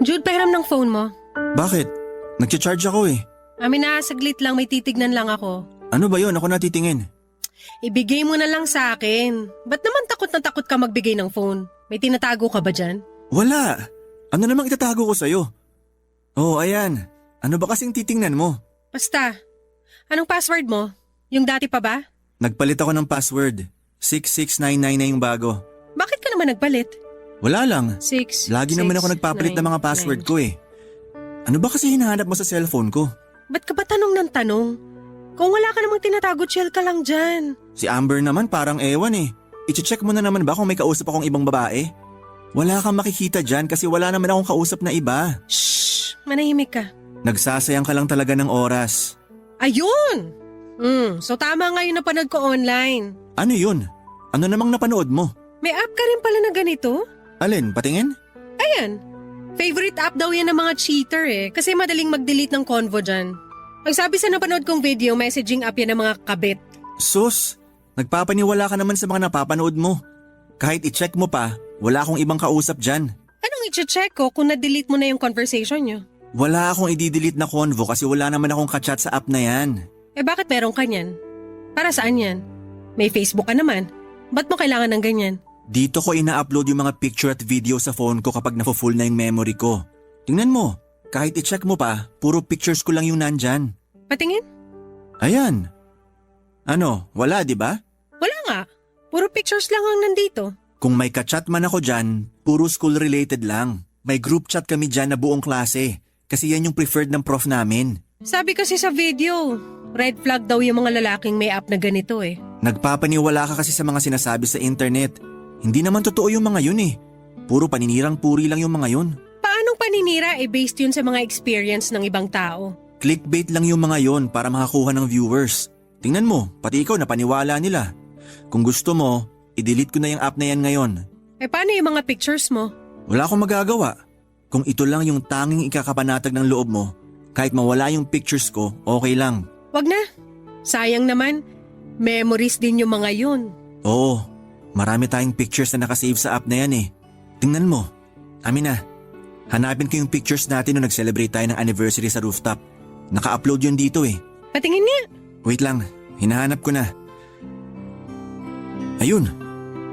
Jude, pahiram ng phone mo. Bakit? Nagcha-charge ako eh. Amin na, saglit lang, may titignan lang ako. Ano ba yun? Ako natitingin. Ibigay mo na lang sa akin. Ba't naman takot na takot ka magbigay ng phone? May tinatago ka ba dyan? Wala. Ano namang itatago ko sa'yo? Oh, ayan. Ano ba kasing titingnan mo? Basta, anong password mo? Yung dati pa ba? Nagpalit ako ng password. 6699 na yung bago. Bakit ka naman nagpalit? Wala lang. 6, Lagi naman ako nagpapalit ng mga password ko eh. Ano ba kasi hinahanap mo sa cellphone ko? Ba't ka ba tanong ng tanong? Kung wala ka namang tinatago, chill ka lang dyan. Si Amber naman parang ewan eh. I-check mo na naman ba kung may kausap akong ibang babae? Wala kang makikita dyan kasi wala naman akong kausap na iba. Shhh! Manahimik ka. Nagsasayang ka lang talaga ng oras. Ayun! So tama nga yung napanood ko online. Ano yun? Ano namang napanood mo? May app ka rin pala na ganito? Alin, patingin? Ayan. Favorite app daw yan ng mga cheater eh. Kasi madaling mag-delete ng convo dyan. Ang sabi sa napanood kong video, messaging app yan ng mga kabit. Sus, nagpapaniwala ka naman sa mga napapanood mo. Kahit i-check mo pa, wala akong ibang kausap dyan. Anong i-check ko kung na-delete mo na yung conversation nyo? Wala akong i-delete na convo kasi wala naman akong kachat sa app na yan. Eh bakit meron ka niyan? Para saan yan? May Facebook ka naman. Ba't mo kailangan ng ganyan? Dito ko ina-upload yung mga picture at video sa phone ko kapag na-full na yung memory ko. Tingnan mo, kahit i-check mo pa, puro pictures ko lang yung nandyan. Patingin? Ayan. Ano, wala di ba? Wala nga. Puro pictures lang ang nandito. Kung may kachat man ako dyan, puro school related lang. May group chat kami dyan na buong klase. Kasi yan yung preferred ng prof namin. Sabi kasi sa video, red flag daw yung mga lalaking may app na ganito eh. Nagpapaniwala ka kasi sa mga sinasabi sa internet. Hindi naman totoo yung mga yun eh. Puro paninirang puri lang yung mga yun. Paanong paninira based yun sa mga experience ng ibang tao? Clickbait lang yung mga yun para makakuha ng viewers. Tingnan mo, pati ikaw napaniwala nila. Kung gusto mo, i-delete ko na yung app na yan ngayon. Eh paano yung mga pictures mo? Wala akong magagawa. Kung ito lang yung tanging ikakapanatag ng loob mo, kahit mawala yung pictures ko, okay lang. Wag na. Sayang naman. Memories din yung mga yun. Oo, marami tayong pictures na nakasave sa app na yan eh. Tingnan mo. Amina, hanapin ko yung pictures natin nung nag-celebrate tayo ng anniversary sa rooftop. Naka-upload yun dito eh. Patingin nga. Wait lang, hinahanap ko na. Ayun,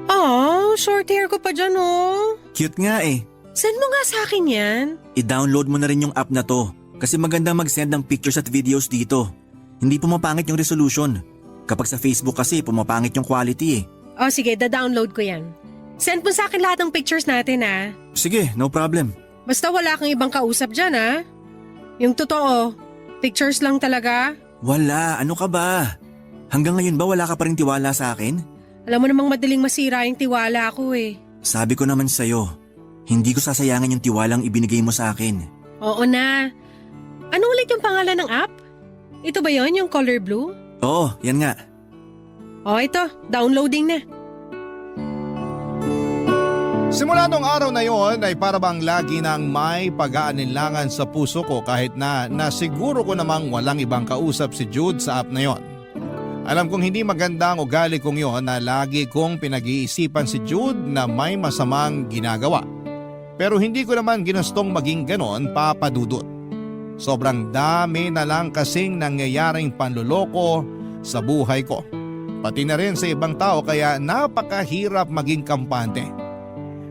Oh, short hair ko pa dyan oh. cute nga eh. Send mo nga sa akin yan. I-download mo na rin yung app na to kasi magandang mag-send ng pictures at videos dito. Hindi pumapangit yung resolution. Kapag sa Facebook kasi pumapangit yung quality eh. Oh sige, da-download ko yan. Send mo sa akin lahat ng pictures natin ah. Sige, no problem. Basta wala kang ibang kausap dyan ah. Yung totoo, pictures lang talaga. Wala, ano ka ba? Hanggang ngayon ba wala ka pa rin tiwala sa akin? Alam mo namang madaling masira yung tiwala ko eh. Sabi ko naman sa'yo, hindi ko sasayangan yung tiwalang ibinigay mo sa akin. Oo na. Ano ulit yung pangalan ng app? Ito ba yon yung color blue? Oo, yan nga. Oh, ito. Downloading na. Simula nung araw na yon ay para bang lagi nang may pag-aalinlangan sa puso ko kahit na nasiguro ko namang walang ibang kausap si Jude sa app na yon. Alam kong hindi maganda ang ugali kong yon na lagi kong pinag-iisipan si Jude na may masamang ginagawa. Pero hindi ko naman ginustong maging ganon, Papa Dudut. Sobrang dami na lang kasing nangyayaring panluloko sa buhay ko. Pati na rin sa ibang tao kaya napakahirap maging kampante.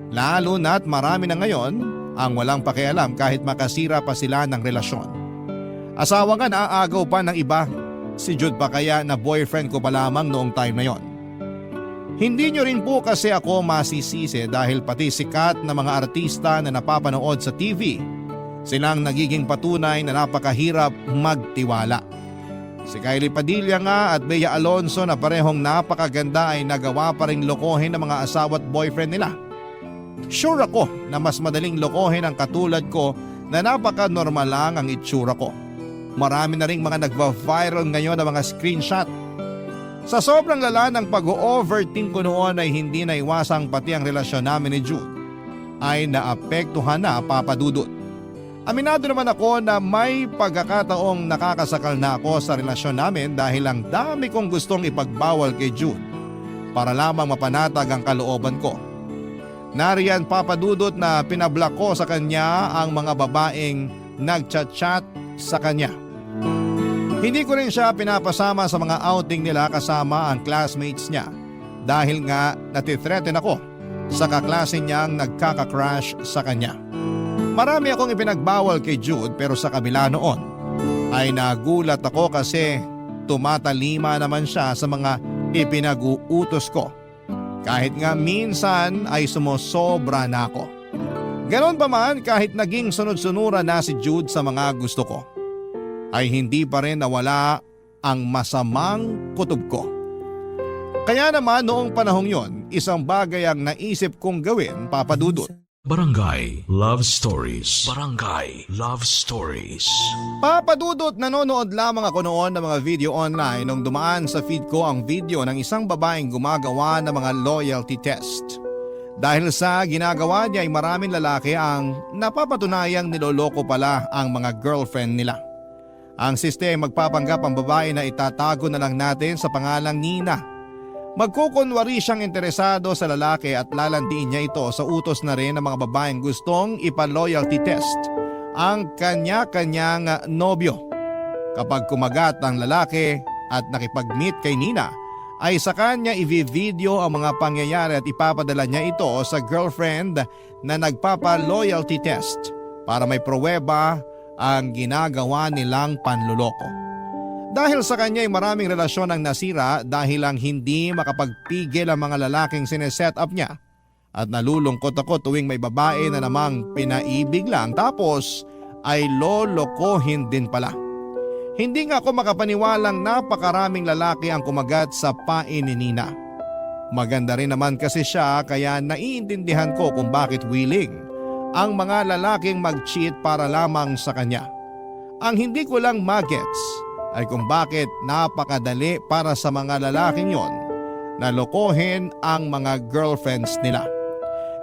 Lalo na't marami na ngayon ang walang pakialam kahit makasira pa sila ng relasyon. Asawa nga naaagaw pa ng iba. Si Jude pa kaya na boyfriend ko pa lamang noong time na yon. Hindi nyo rin po kasi ako masisisi dahil pati sikat na mga artista na napapanood sa TV, silang nagiging patunay na napakahirap magtiwala. Si Kylie Padilla nga at Bea Alonso na parehong napakaganda ay nagawa pa ring lokohin ng mga asawa at boyfriend nila. Sure ako na mas madaling lokohin ang katulad ko na napaka-normal lang ang itsura ko. Marami na ring mga nagva-viral ngayon ng mga screenshot. Sa sobrang lala ng pag-overthink ko noon ay hindi naiwasang pati ang relasyon namin ni Jude ay naapektuhan na, Papa Dudut. Aminado naman ako na may pagkakataong nakakasakal na ako sa relasyon namin dahil ang dami kong gustong ipagbawal kay Jude para lamang mapanatag ang kalooban ko. Nariyan, Papa Dudut, na pinablock ko sa kanya ang mga babaeng nagchat-chat sa kanya. Hindi ko rin siya pinapasama sa mga outing nila kasama ang classmates niya dahil nga natithreaten ako sa kaklase niyang nagkaka-crush sa kanya. Marami akong ipinagbawal kay Jude pero sa kabila noon ay nagulat ako kasi tumatalima naman siya sa mga ipinag-uutos ko. Kahit nga minsan ay sumosobra na ako. Ganon pa man, kahit naging sunod-sunuran na si Jude sa mga gusto ko, ay hindi pa rin nawala ang masamang kutob ko. Kaya naman noong panahong yon, isang bagay ang naisip kong gawin, Papa Dudut. Barangay Love Stories. Barangay Love Stories. Papa Dudut, nanonood lamang ako noon ng mga video online nung dumaan sa feed ko ang video ng isang babaeng gumagawa ng mga loyalty test. Dahil sa ginagawa niya ay maraming lalaki ang napapatunayang niloloko pala ang mga girlfriend nila. Ang siste ay magpapanggap ang babae na itatago na lang natin sa pangalang Nina. Magkukunwari siyang interesado sa lalaki at lalandiin niya ito sa utos na rin ng mga babaeng gustong ipa-loyalty test ang kanya-kanyang nobyo. Kapag kumagat ang lalaki at nakipag-meet kay Nina, ay sa kanya i-video ang mga pangyayari at ipapadala niya ito sa girlfriend na nagpapa-loyalty test para may pruweba ang ginagawa nilang panluloko. Dahil sa kanya ay maraming relasyon ang nasira dahil lang hindi makapagpigil ang mga lalaking sineset up niya. At nalulungkot ako tuwing may babae na namang pinaibig lang tapos ay lolokohin din pala. Hindi nga ako makapaniwalang napakaraming lalaki ang kumagat sa pain ni Nina. Maganda rin naman kasi siya kaya naiintindihan ko kung bakit willing ang mga lalaking mag-cheat para lamang sa kanya. Ang hindi ko lang magets ay kung bakit napakadali para sa mga lalaking yon na lokohin ang mga girlfriends nila.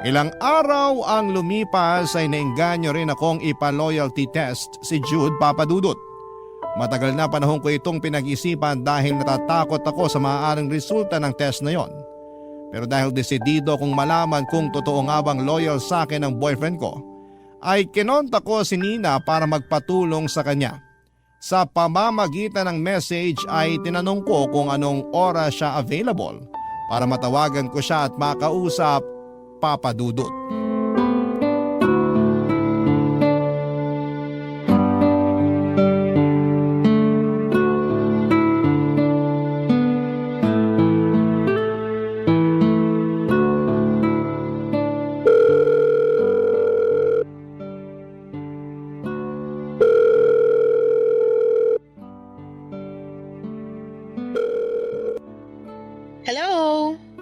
Ilang araw ang lumipas ay nainganyo rin akong ipa-loyalty test si Jude, Papa Dudut. Matagal na panahon ko itong pinag-isipan dahil natatakot ako sa maaaring resulta ng test na yon. Pero dahil desidido kong malaman kung totoo nga bang loyal sa akin ang boyfriend ko, ay kinontak ko si Nina para magpatulong sa kanya. Sa pamamagitan ng message ay tinanong ko kung anong oras siya available para matawagan ko siya at makausap, Papa Dudut.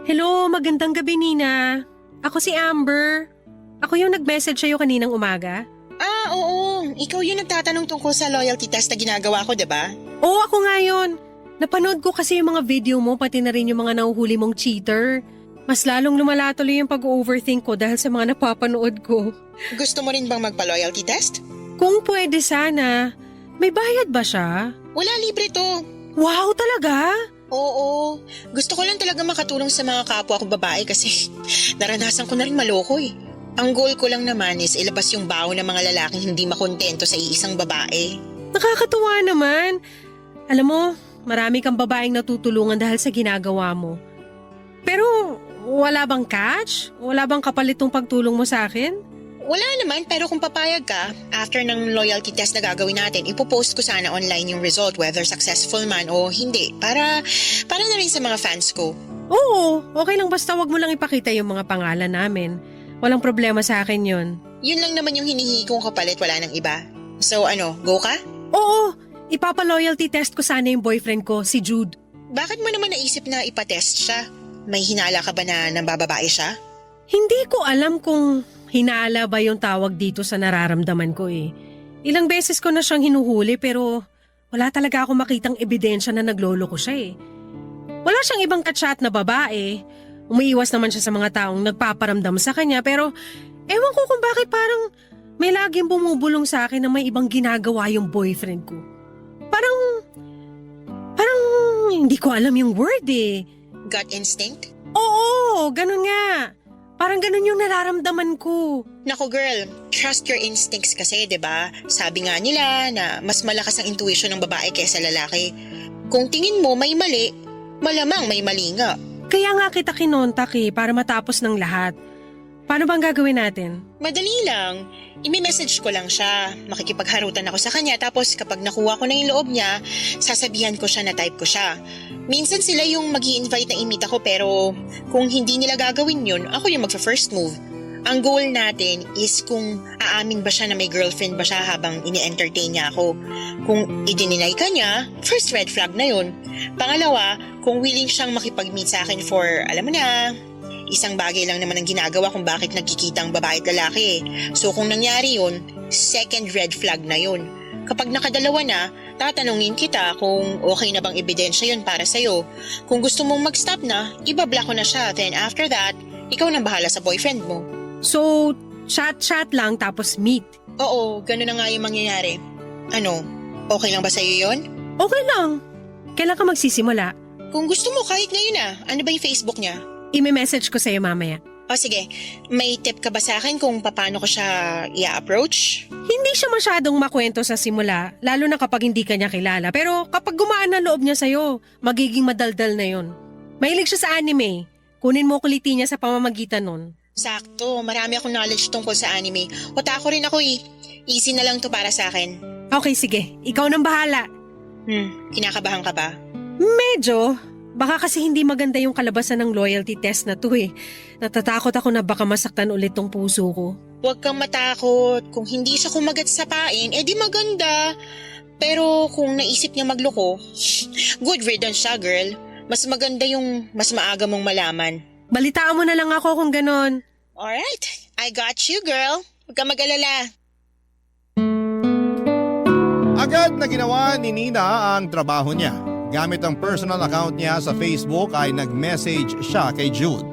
Hello, magandang gabi, Nina. Ako si Amber. Ako yung nag-message sa'yo kaninang umaga. Oo. ikaw yung nagtatanong tungkol sa loyalty test na ginagawa ko, diba? Oo, ako nga yun. Napanood ko kasi yung mga video mo, pati na rin yung mga nahuhuli mong cheater. Mas lalong lumala tuloy yung pag-overthink ko dahil sa mga napapanood ko. Gusto mo rin bang magpa-loyalty test? Kung pwede sana, may bayad ba siya? Wala, libre to. Wow, talaga? Oo, gusto ko lang talaga makatulong sa mga kapwa ko babae kasi naranasan ko na rin maloko eh. Ang goal ko lang naman is ilabas yung baho ng mga lalaking hindi makontento sa iisang babae. Nakakatuwa naman. Alam mo, marami kang babaeng natutulungan dahil sa ginagawa mo. Pero wala bang catch? Wala bang kapalitong pagtulong mo sa akin? Wala naman, pero kung papayag ka, after ng loyalty test na gagawin natin, ipopost ko sana online yung result whether successful man o hindi para na rin sa mga fans ko. Oo, okay lang basta wag mo lang ipakita yung mga pangalan namin. Walang problema sa akin yun. Yun lang naman yung hinihingi kong kapalit, wala nang iba. So go ka? Oo, ipapa-loyalty test ko sana yung boyfriend ko, si Jude. Bakit mo naman naisip na ipatest siya? May hinala ka ba na nambababae siya? Hindi ko alam kung hinala ba yung tawag dito sa nararamdaman ko eh. Ilang beses ko na siyang hinuhuli pero wala talaga ako makitang ebidensya na naglolo ko siya eh. Wala siyang ibang kachat na babae. Umiiwas naman siya sa mga taong nagpaparamdam sa kanya pero ewan ko kung bakit parang may laging bumubulong sa akin na may ibang ginagawa yung boyfriend ko. Parang hindi ko alam yung word eh. Gut instinct? Oo, ganun nga. Parang ganun yung nararamdaman ko. Naku girl, trust your instincts kasi, 'di ba? Sabi nga nila na mas malakas ang intuition ng babae kaysa lalaki. Kung tingin mo may mali, malamang may mali nga. Kaya nga kita kinontak eh, para matapos ng lahat. Paano bang gagawin natin? Madali lang. Imi-message ko lang siya. Makikipagharutan ako sa kanya tapos kapag nakuha ko na yung loob niya, sasabihan ko siya na type ko siya. Minsan sila yung mag-i-invite na imita ko pero kung hindi nila gagawin yun, ako yung magfa-first move. Ang goal natin is kung aamin ba siya na may girlfriend ba siya habang ini-entertain niya ako. Kung i-deny ka niya, first red flag na yun. Pangalawa, kung willing siyang makipag-meet sa akin for, alam mo na, isang bagay lang naman ang ginagawa kung bakit nagkikita ang babae at lalaki. So kung nangyari yun, second red flag na yun. Kapag nakadalawa na, tatanungin kita kung okay na bang ebidensya yun para sa'yo. Kung gusto mong mag-stop na, ibablock ko na siya. Then after that, ikaw nang bahala sa boyfriend mo. So, chat-chat lang tapos meet. Oo, gano'n na nga yung mangyayari. Okay lang ba sa'yo yun? Okay lang. Kailan ka magsisimula? Kung gusto mo, kahit ngayon na. Ano ba yung Facebook niya? I-message ko sa'yo mamaya. O sige, may tip ka ba sa akin kung paano ko siya i-approach? Hindi siya masyadong makwento sa simula, lalo na kapag hindi ka niya kilala. Pero kapag gumaan na loob niya sa'yo, magiging madaldal na yun. Mahilig siya sa anime. Kunin mo kuliti niya sa pamamagitan nun. Sakto, marami akong knowledge tungkol sa anime. Otaku rin ako eh. Easy na lang to para sa akin. Okay, sige. Ikaw nang bahala. Kinakabahan ka ba? Medyo. Baka kasi hindi maganda yung kalabasan ng loyalty test na to eh. Natatakot ako na baka masaktan ulit tong puso ko. Huwag kang matakot. Kung hindi siya kumagat sa pain, di maganda. Pero kung naisip niya magloko, good riddance siya, girl. Mas maganda yung mas maaga mong malaman. Balitaan mo na lang ako kung ganon. Alright, I got you, girl. Huwag kang mag-alala. Agad na ginawa ni Nina ang trabaho niya. Gamit ang personal account niya sa Facebook ay nag-message siya kay Jude.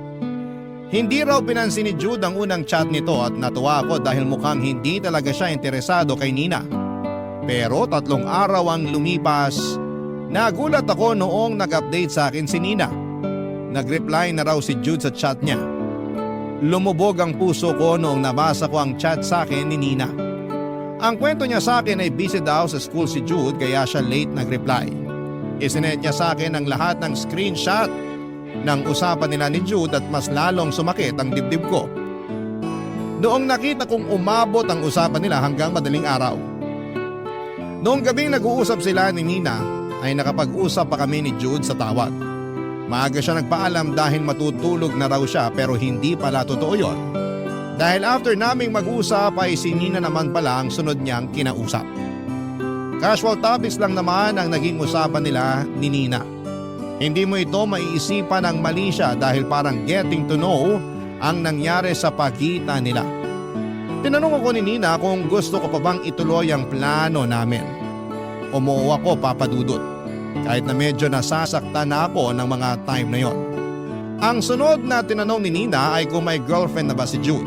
Hindi raw pinansin ni Jude ang unang chat nito at natuwa ako dahil mukhang hindi talaga siya interesado kay Nina. Pero 3 araw ang lumipas, nagulat ako noong nag-update sa akin si Nina. Nag-reply na raw si Jude sa chat niya. Lumubog ang puso ko noong nabasa ko ang chat sa akin ni Nina. Ang kwento niya sa akin ay busy daw sa school si Jude kaya siya late nag-reply. Isinet niya sa akin ang lahat ng screenshot ng usapan nila ni Jude at mas lalong sumakit ang dibdib ko. Noong nakita kong umabot ang usapan nila hanggang madaling araw. Noong gabing nag-uusap sila ni Nina ay nakapag-usap pa kami ni Jude sa tawag. Maaga siya nagpaalam dahil matutulog na raw siya pero hindi pala totoo yon. Dahil after naming mag-usap ay si Nina naman pala ang sunod niyang kinausap. Casual topics lang naman ang naging usapan nila ni Nina. Hindi mo ito maiisipan ng mali siya dahil parang getting to know ang nangyari sa pagitan nila. Tinanong ako ni Nina kung gusto ko pa bang ituloy ang plano namin. Umuo ako, Papa Dudut, kahit na medyo nasasaktan na ako ng mga time na yon. Ang sunod na tinanong ni Nina ay kung may girlfriend na ba si Jude.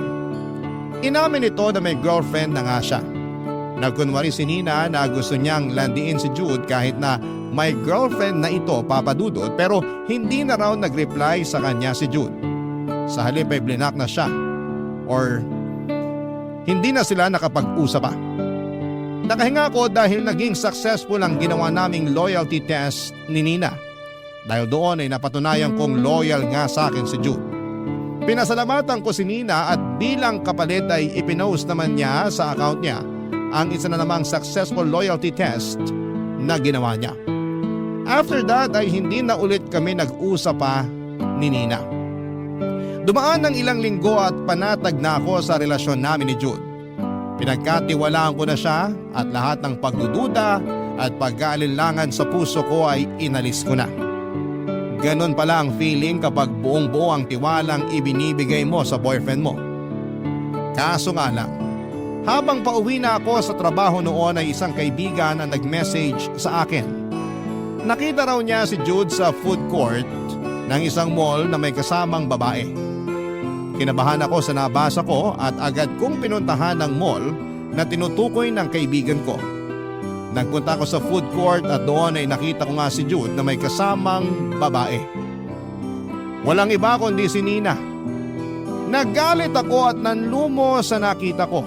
Inamin ito na may girlfriend na nga siya. Nagkunwari si Nina na gusto niyang landiin si Jude kahit na may girlfriend na ito, Papa Dudut, pero hindi na raw nag-reply sa kanya si Jude. Sa halip ay blinak na siya or hindi na sila nakapag-usap pa. Nakahinga ako dahil naging successful ang ginawa naming loyalty test ni Nina. Dahil doon ay napatunayan kong loyal nga sa akin si Jude. Pinasalamatan ko si Nina at bilang kapalit ay ipinost naman niya sa account niya ang isa na namang successful loyalty test na ginawa niya. After that ay hindi na ulit kami nag-usap pa ni Nina. Dumaan ng ilang linggo at panatag na ako sa relasyon namin ni Jude. Pinagkatiwalaan ko na siya at lahat ng pagdududa at pag-aalinlangan sa puso ko ay inalis ko na. Ganon pala ang feeling kapag buong buo ang tiwalang ibinibigay mo sa boyfriend mo. Kaso nga lang, habang pauwi na ako sa trabaho noon ay isang kaibigan ang nag-message sa akin. Nakita raw niya si Jude sa food court ng isang mall na may kasamang babae. Kinabahan ako sa nabasa ko at agad kong pinuntahan ng mall na tinutukoy ng kaibigan ko. Nagpunta ako sa food court at doon ay nakita ko nga si Jude na may kasamang babae. Walang iba kundi si Nina. Naggalit ako at nanlumo sa nakita ko.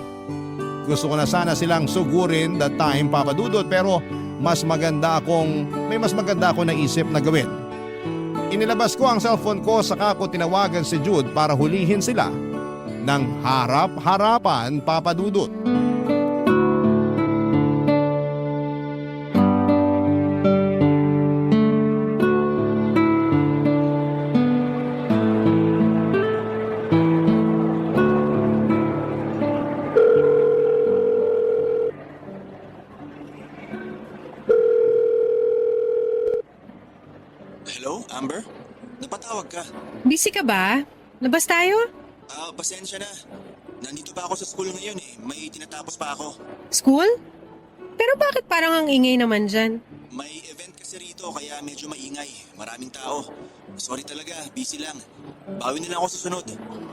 Gusto ko na sana silang sugurin that time, Papa Dudut, pero may mas maganda ako naisip na gawin. Inilabas ko ang cellphone ko saka ko tinawagan si Jude para hulihin sila ng harap-harapan, Papa Dudut. Hello, Amber? Napatawag ka. Busy ka ba? Labas tayo? Pasensya na. Nandito pa ako sa school ngayon eh. May tinatapos pa ako. School? Pero bakit parang ang ingay naman dyan? May event kasi rito kaya medyo maingay. Maraming tao. Sorry talaga, busy lang. Bawi na lang ako sa sunod.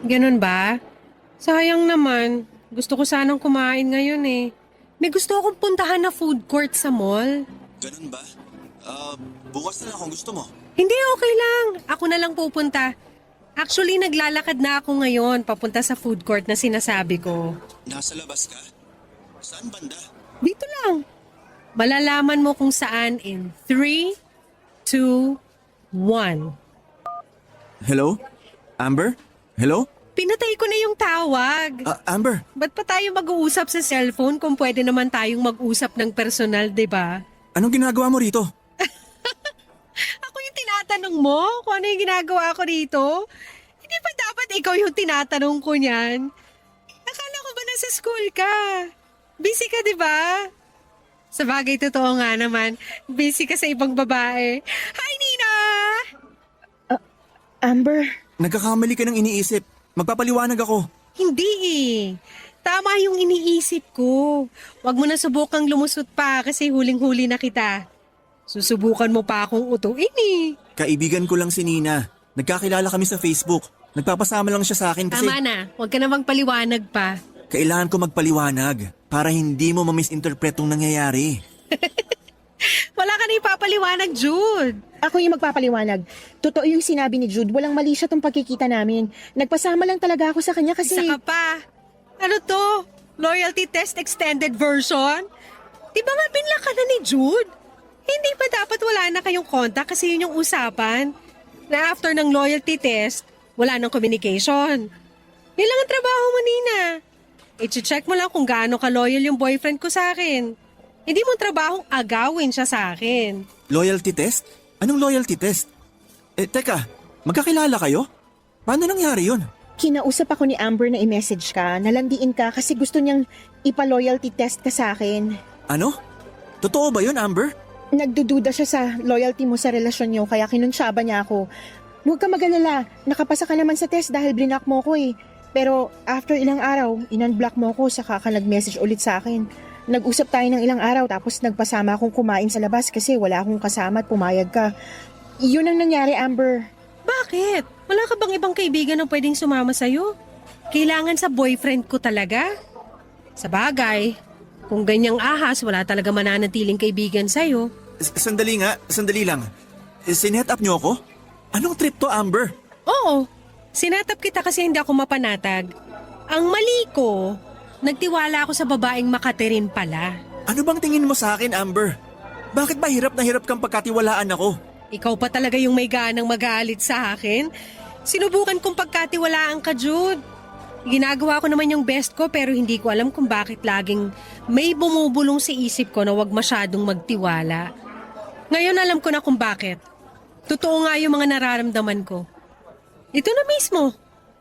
Ganun ba? Sayang naman. Gusto ko sanang kumain ngayon eh. May gusto akong puntahan na food court sa mall. Ganun ba? Bukas na lang kung gusto mo. Hindi, okay lang. Ako na lang pupunta. Actually, naglalakad na ako ngayon papunta sa food court na sinasabi ko. Nasa labas ka? Saan banda? Dito lang. Malalaman mo kung saan in 3, 2, 1. Hello? Amber? Hello? Pinatay ko na yung tawag. Amber? Ba't pa tayo mag-uusap sa cellphone kung pwede naman tayong mag-usap ng personal, di ba? Anong ginagawa mo rito? Ako yung tinatanong mo kung ano yung ginagawa ko rito? Hindi ba dapat ikaw yung tinatanong ko niyan? Akala ko ba nasa school ka? Busy ka, di ba? Sa bagay, totoo nga naman. Busy ka sa ibang babae. Hi, Nina! Amber, Nagkakamali ka ng iniisip. Magpapaliwanag ako. Hindi eh. Tama yung iniisip ko. Huwag mo na subukang lumusot pa kasi huling-huli na kita. Susubukan mo pa akong utuin eh. Kaibigan ko lang si Nina. Nagkakilala kami sa Facebook. Nagpapasama lang siya sa akin kasi Tama na. Huwag ka namang paliwanag pa. kailangan ko magpaliwanag para hindi mo ma-misinterpret yung nangyayari. Wala ka na ipapaliwanag, Jude. ako yung magpapaliwanag. Totoo yung sinabi ni Jude, walang mali siya tong pagkikita namin. Nagpasama lang talaga ako sa kanya kasi... Isa ka pa. Ano to? Loyalty test extended version? Di ba nga binla ka na ni Jude? Hindi pa dapat wala na kayong contact kasi yun yung usapan. Na after ng loyalty test, wala nang communication. Yun lang ang trabaho mo, Nina. I-check mo lang kung gaano ka-loyal yung boyfriend ko sa akin. Hindi mo trabahong agawin siya sa akin. Loyalty test? Anong loyalty test? Teka, magkakilala kayo? Paano nangyari yun? Kinausap ako ni Amber na i-message ka, nalandiin ka kasi gusto niyang ipa-loyalty test ka sa akin. Ano? Totoo ba yun, Amber? Nagdududa siya sa loyalty mo sa relasyon niyo kaya kinunsyaba niya ako. Huwag ka mag-alala, nakapasa ka naman sa test dahil blinak mo ko eh. Pero after ilang araw, in-unblock mo ako saka ka nag-message ulit sa akin. Nag-usap tayo ng ilang araw tapos nagpasama akong kumain sa labas kasi wala akong kasama at pumayag ka. Yun ang nangyari, Amber. Bakit? Wala ka bang ibang kaibigan na pwedeng sumama sa'yo? Kailangan sa boyfriend ko talaga? Sa bagay, kung ganyang ahas, wala talaga mananatiling kaibigan sa'yo. Sandali lang. Sinet up niyo ako? Anong trip to, Amber? Oo, sinatap kita kasi hindi ako mapanatag. Ang mali ko, nagtiwala ako sa babaeng Makaterin pala. Ano bang tingin mo sa akin, Amber? Bakit ba hirap na hirap kang pagkatiwalaan ako? Ikaw pa talaga yung may ganang magalit sa akin. Sinubukan kong pagkatiwalaan ka, Jude. Ginagawa ko naman yung best ko pero hindi ko alam kung bakit laging may bumubulong sa isip ko na wag masyadong magtiwala. Ngayon alam ko na kung bakit. Totoo nga yung mga nararamdaman ko. Ito na mismo.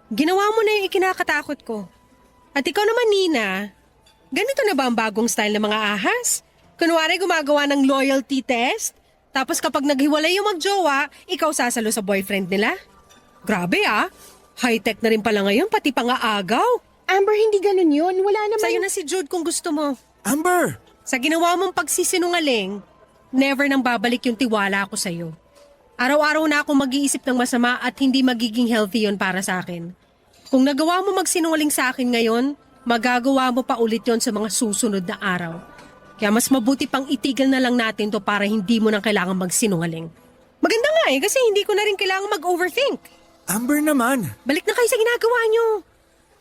Ginawa mo na yung ikinakatakot ko. At ikaw naman, Nina, ganito na ba ang bagong style ng mga ahas? Kunwari gumagawa ng loyalty test, tapos kapag naghiwalay yung magjowa, ikaw sasalo sa boyfriend nila? Grabe ah! High-tech na rin pala ngayon, pati pa nga agaw. Amber, hindi ganun yun. Wala naman... Sa'yo na si Jude kung gusto mo. Amber! Sa ginawa mong pagsisinungaling, never nang babalik yung tiwala ko sa'yo. Araw-araw na ako mag-iisip ng masama at hindi magiging healthy yon para sa akin. Kung nagawa mo magsinungaling sa akin ngayon, magagawa mo pa ulit yon sa mga susunod na araw. Kaya mas mabuti pang itigil na lang natin to para hindi mo nang kailangan magsinungaling. Maganda nga kasi hindi ko na rin kailangan mag-overthink. Amber naman! Balik na kayo sa ginagawa nyo.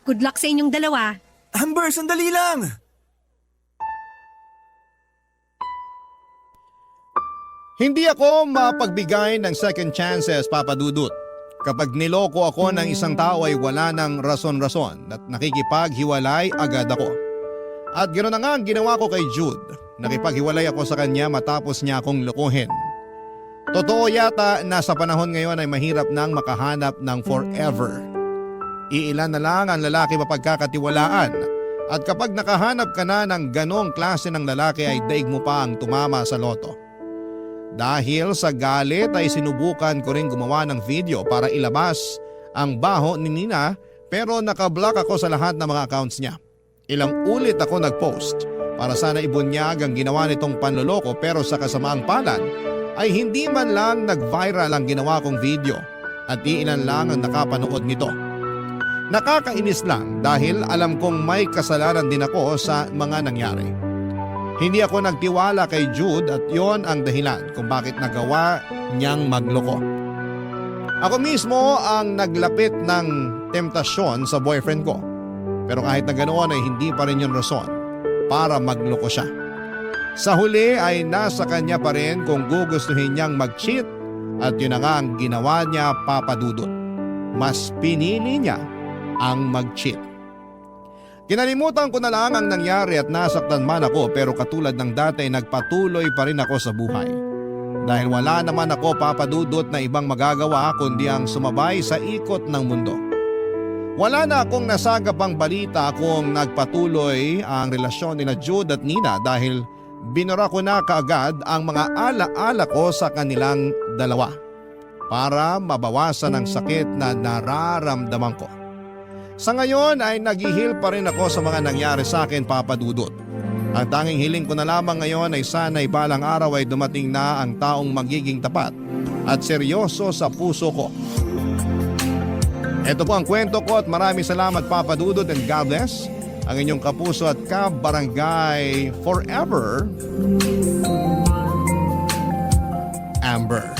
Good luck sa inyong dalawa. Amber, sandali lang! Hindi ako mapagbigay ng second chances, Papa Dudut. Kapag niloko ako ng isang tao ay wala ng rason-rason at nakikipaghiwalay agad ako. At ganoon na nga ang ginawa ko kay Jude. Nakipaghiwalay ako sa kanya matapos niya akong lokohin. Totoo yata na sa panahon ngayon ay mahirap nang makahanap ng forever. Iilan na lang ang lalaki mapagkakatiwalaan at kapag nakahanap ka na ng ganong klase ng lalaki ay daig mo pa ang tumama sa loto. Dahil sa galit ay sinubukan ko rin gumawa ng video para ilabas ang baho ni Nina pero nakablock ako sa lahat ng mga accounts niya. Ilang ulit ako nagpost para sana ibunyag ang ginawa nitong panloloko pero sa kasamaang palad ay hindi man lang nag-viral ang ginawa kong video at iilan lang ang nakapanood nito. Nakakainis lang dahil alam kong may kasalanan din ako sa mga nangyari. Hindi ako nagtiwala kay Jude at yon ang dahilan kung bakit nagawa niyang magloko. Ako mismo ang naglapit ng temptasyon sa boyfriend ko. Pero kahit na ganoon ay hindi pa rin yung rason para magloko siya. Sa huli ay nasa kanya pa rin kung gugustuhin niyang mag-cheat at yun na nga ang ginawa niya, Papa Dudut. Mas pinili niya ang mag-cheat. Kinalimutan ko na lang ang nangyari at nasaktan man ako pero katulad ng dati nagpatuloy pa rin ako sa buhay. Dahil wala naman ako, Papa Dudut, na ibang magagawa kundi ang sumabay sa ikot ng mundo. Wala na akong nasagapang balita kung nagpatuloy ang relasyon ni Jude at Nina dahil binura ko na kaagad ang mga ala-ala ko sa kanilang dalawa para mabawasan ang sakit na nararamdaman ko. Sa ngayon ay naghihil pa rin ako sa mga nangyari sa akin, Papa Dudut. Ang tanging hiling ko na lamang ngayon ay sana'y balang araw ay dumating na ang taong magiging tapat at seryoso sa puso ko. Ito po ang kwento ko at maraming salamat, Papa Dudut, and God bless. Ang inyong kapuso at kabarangay forever, Amber.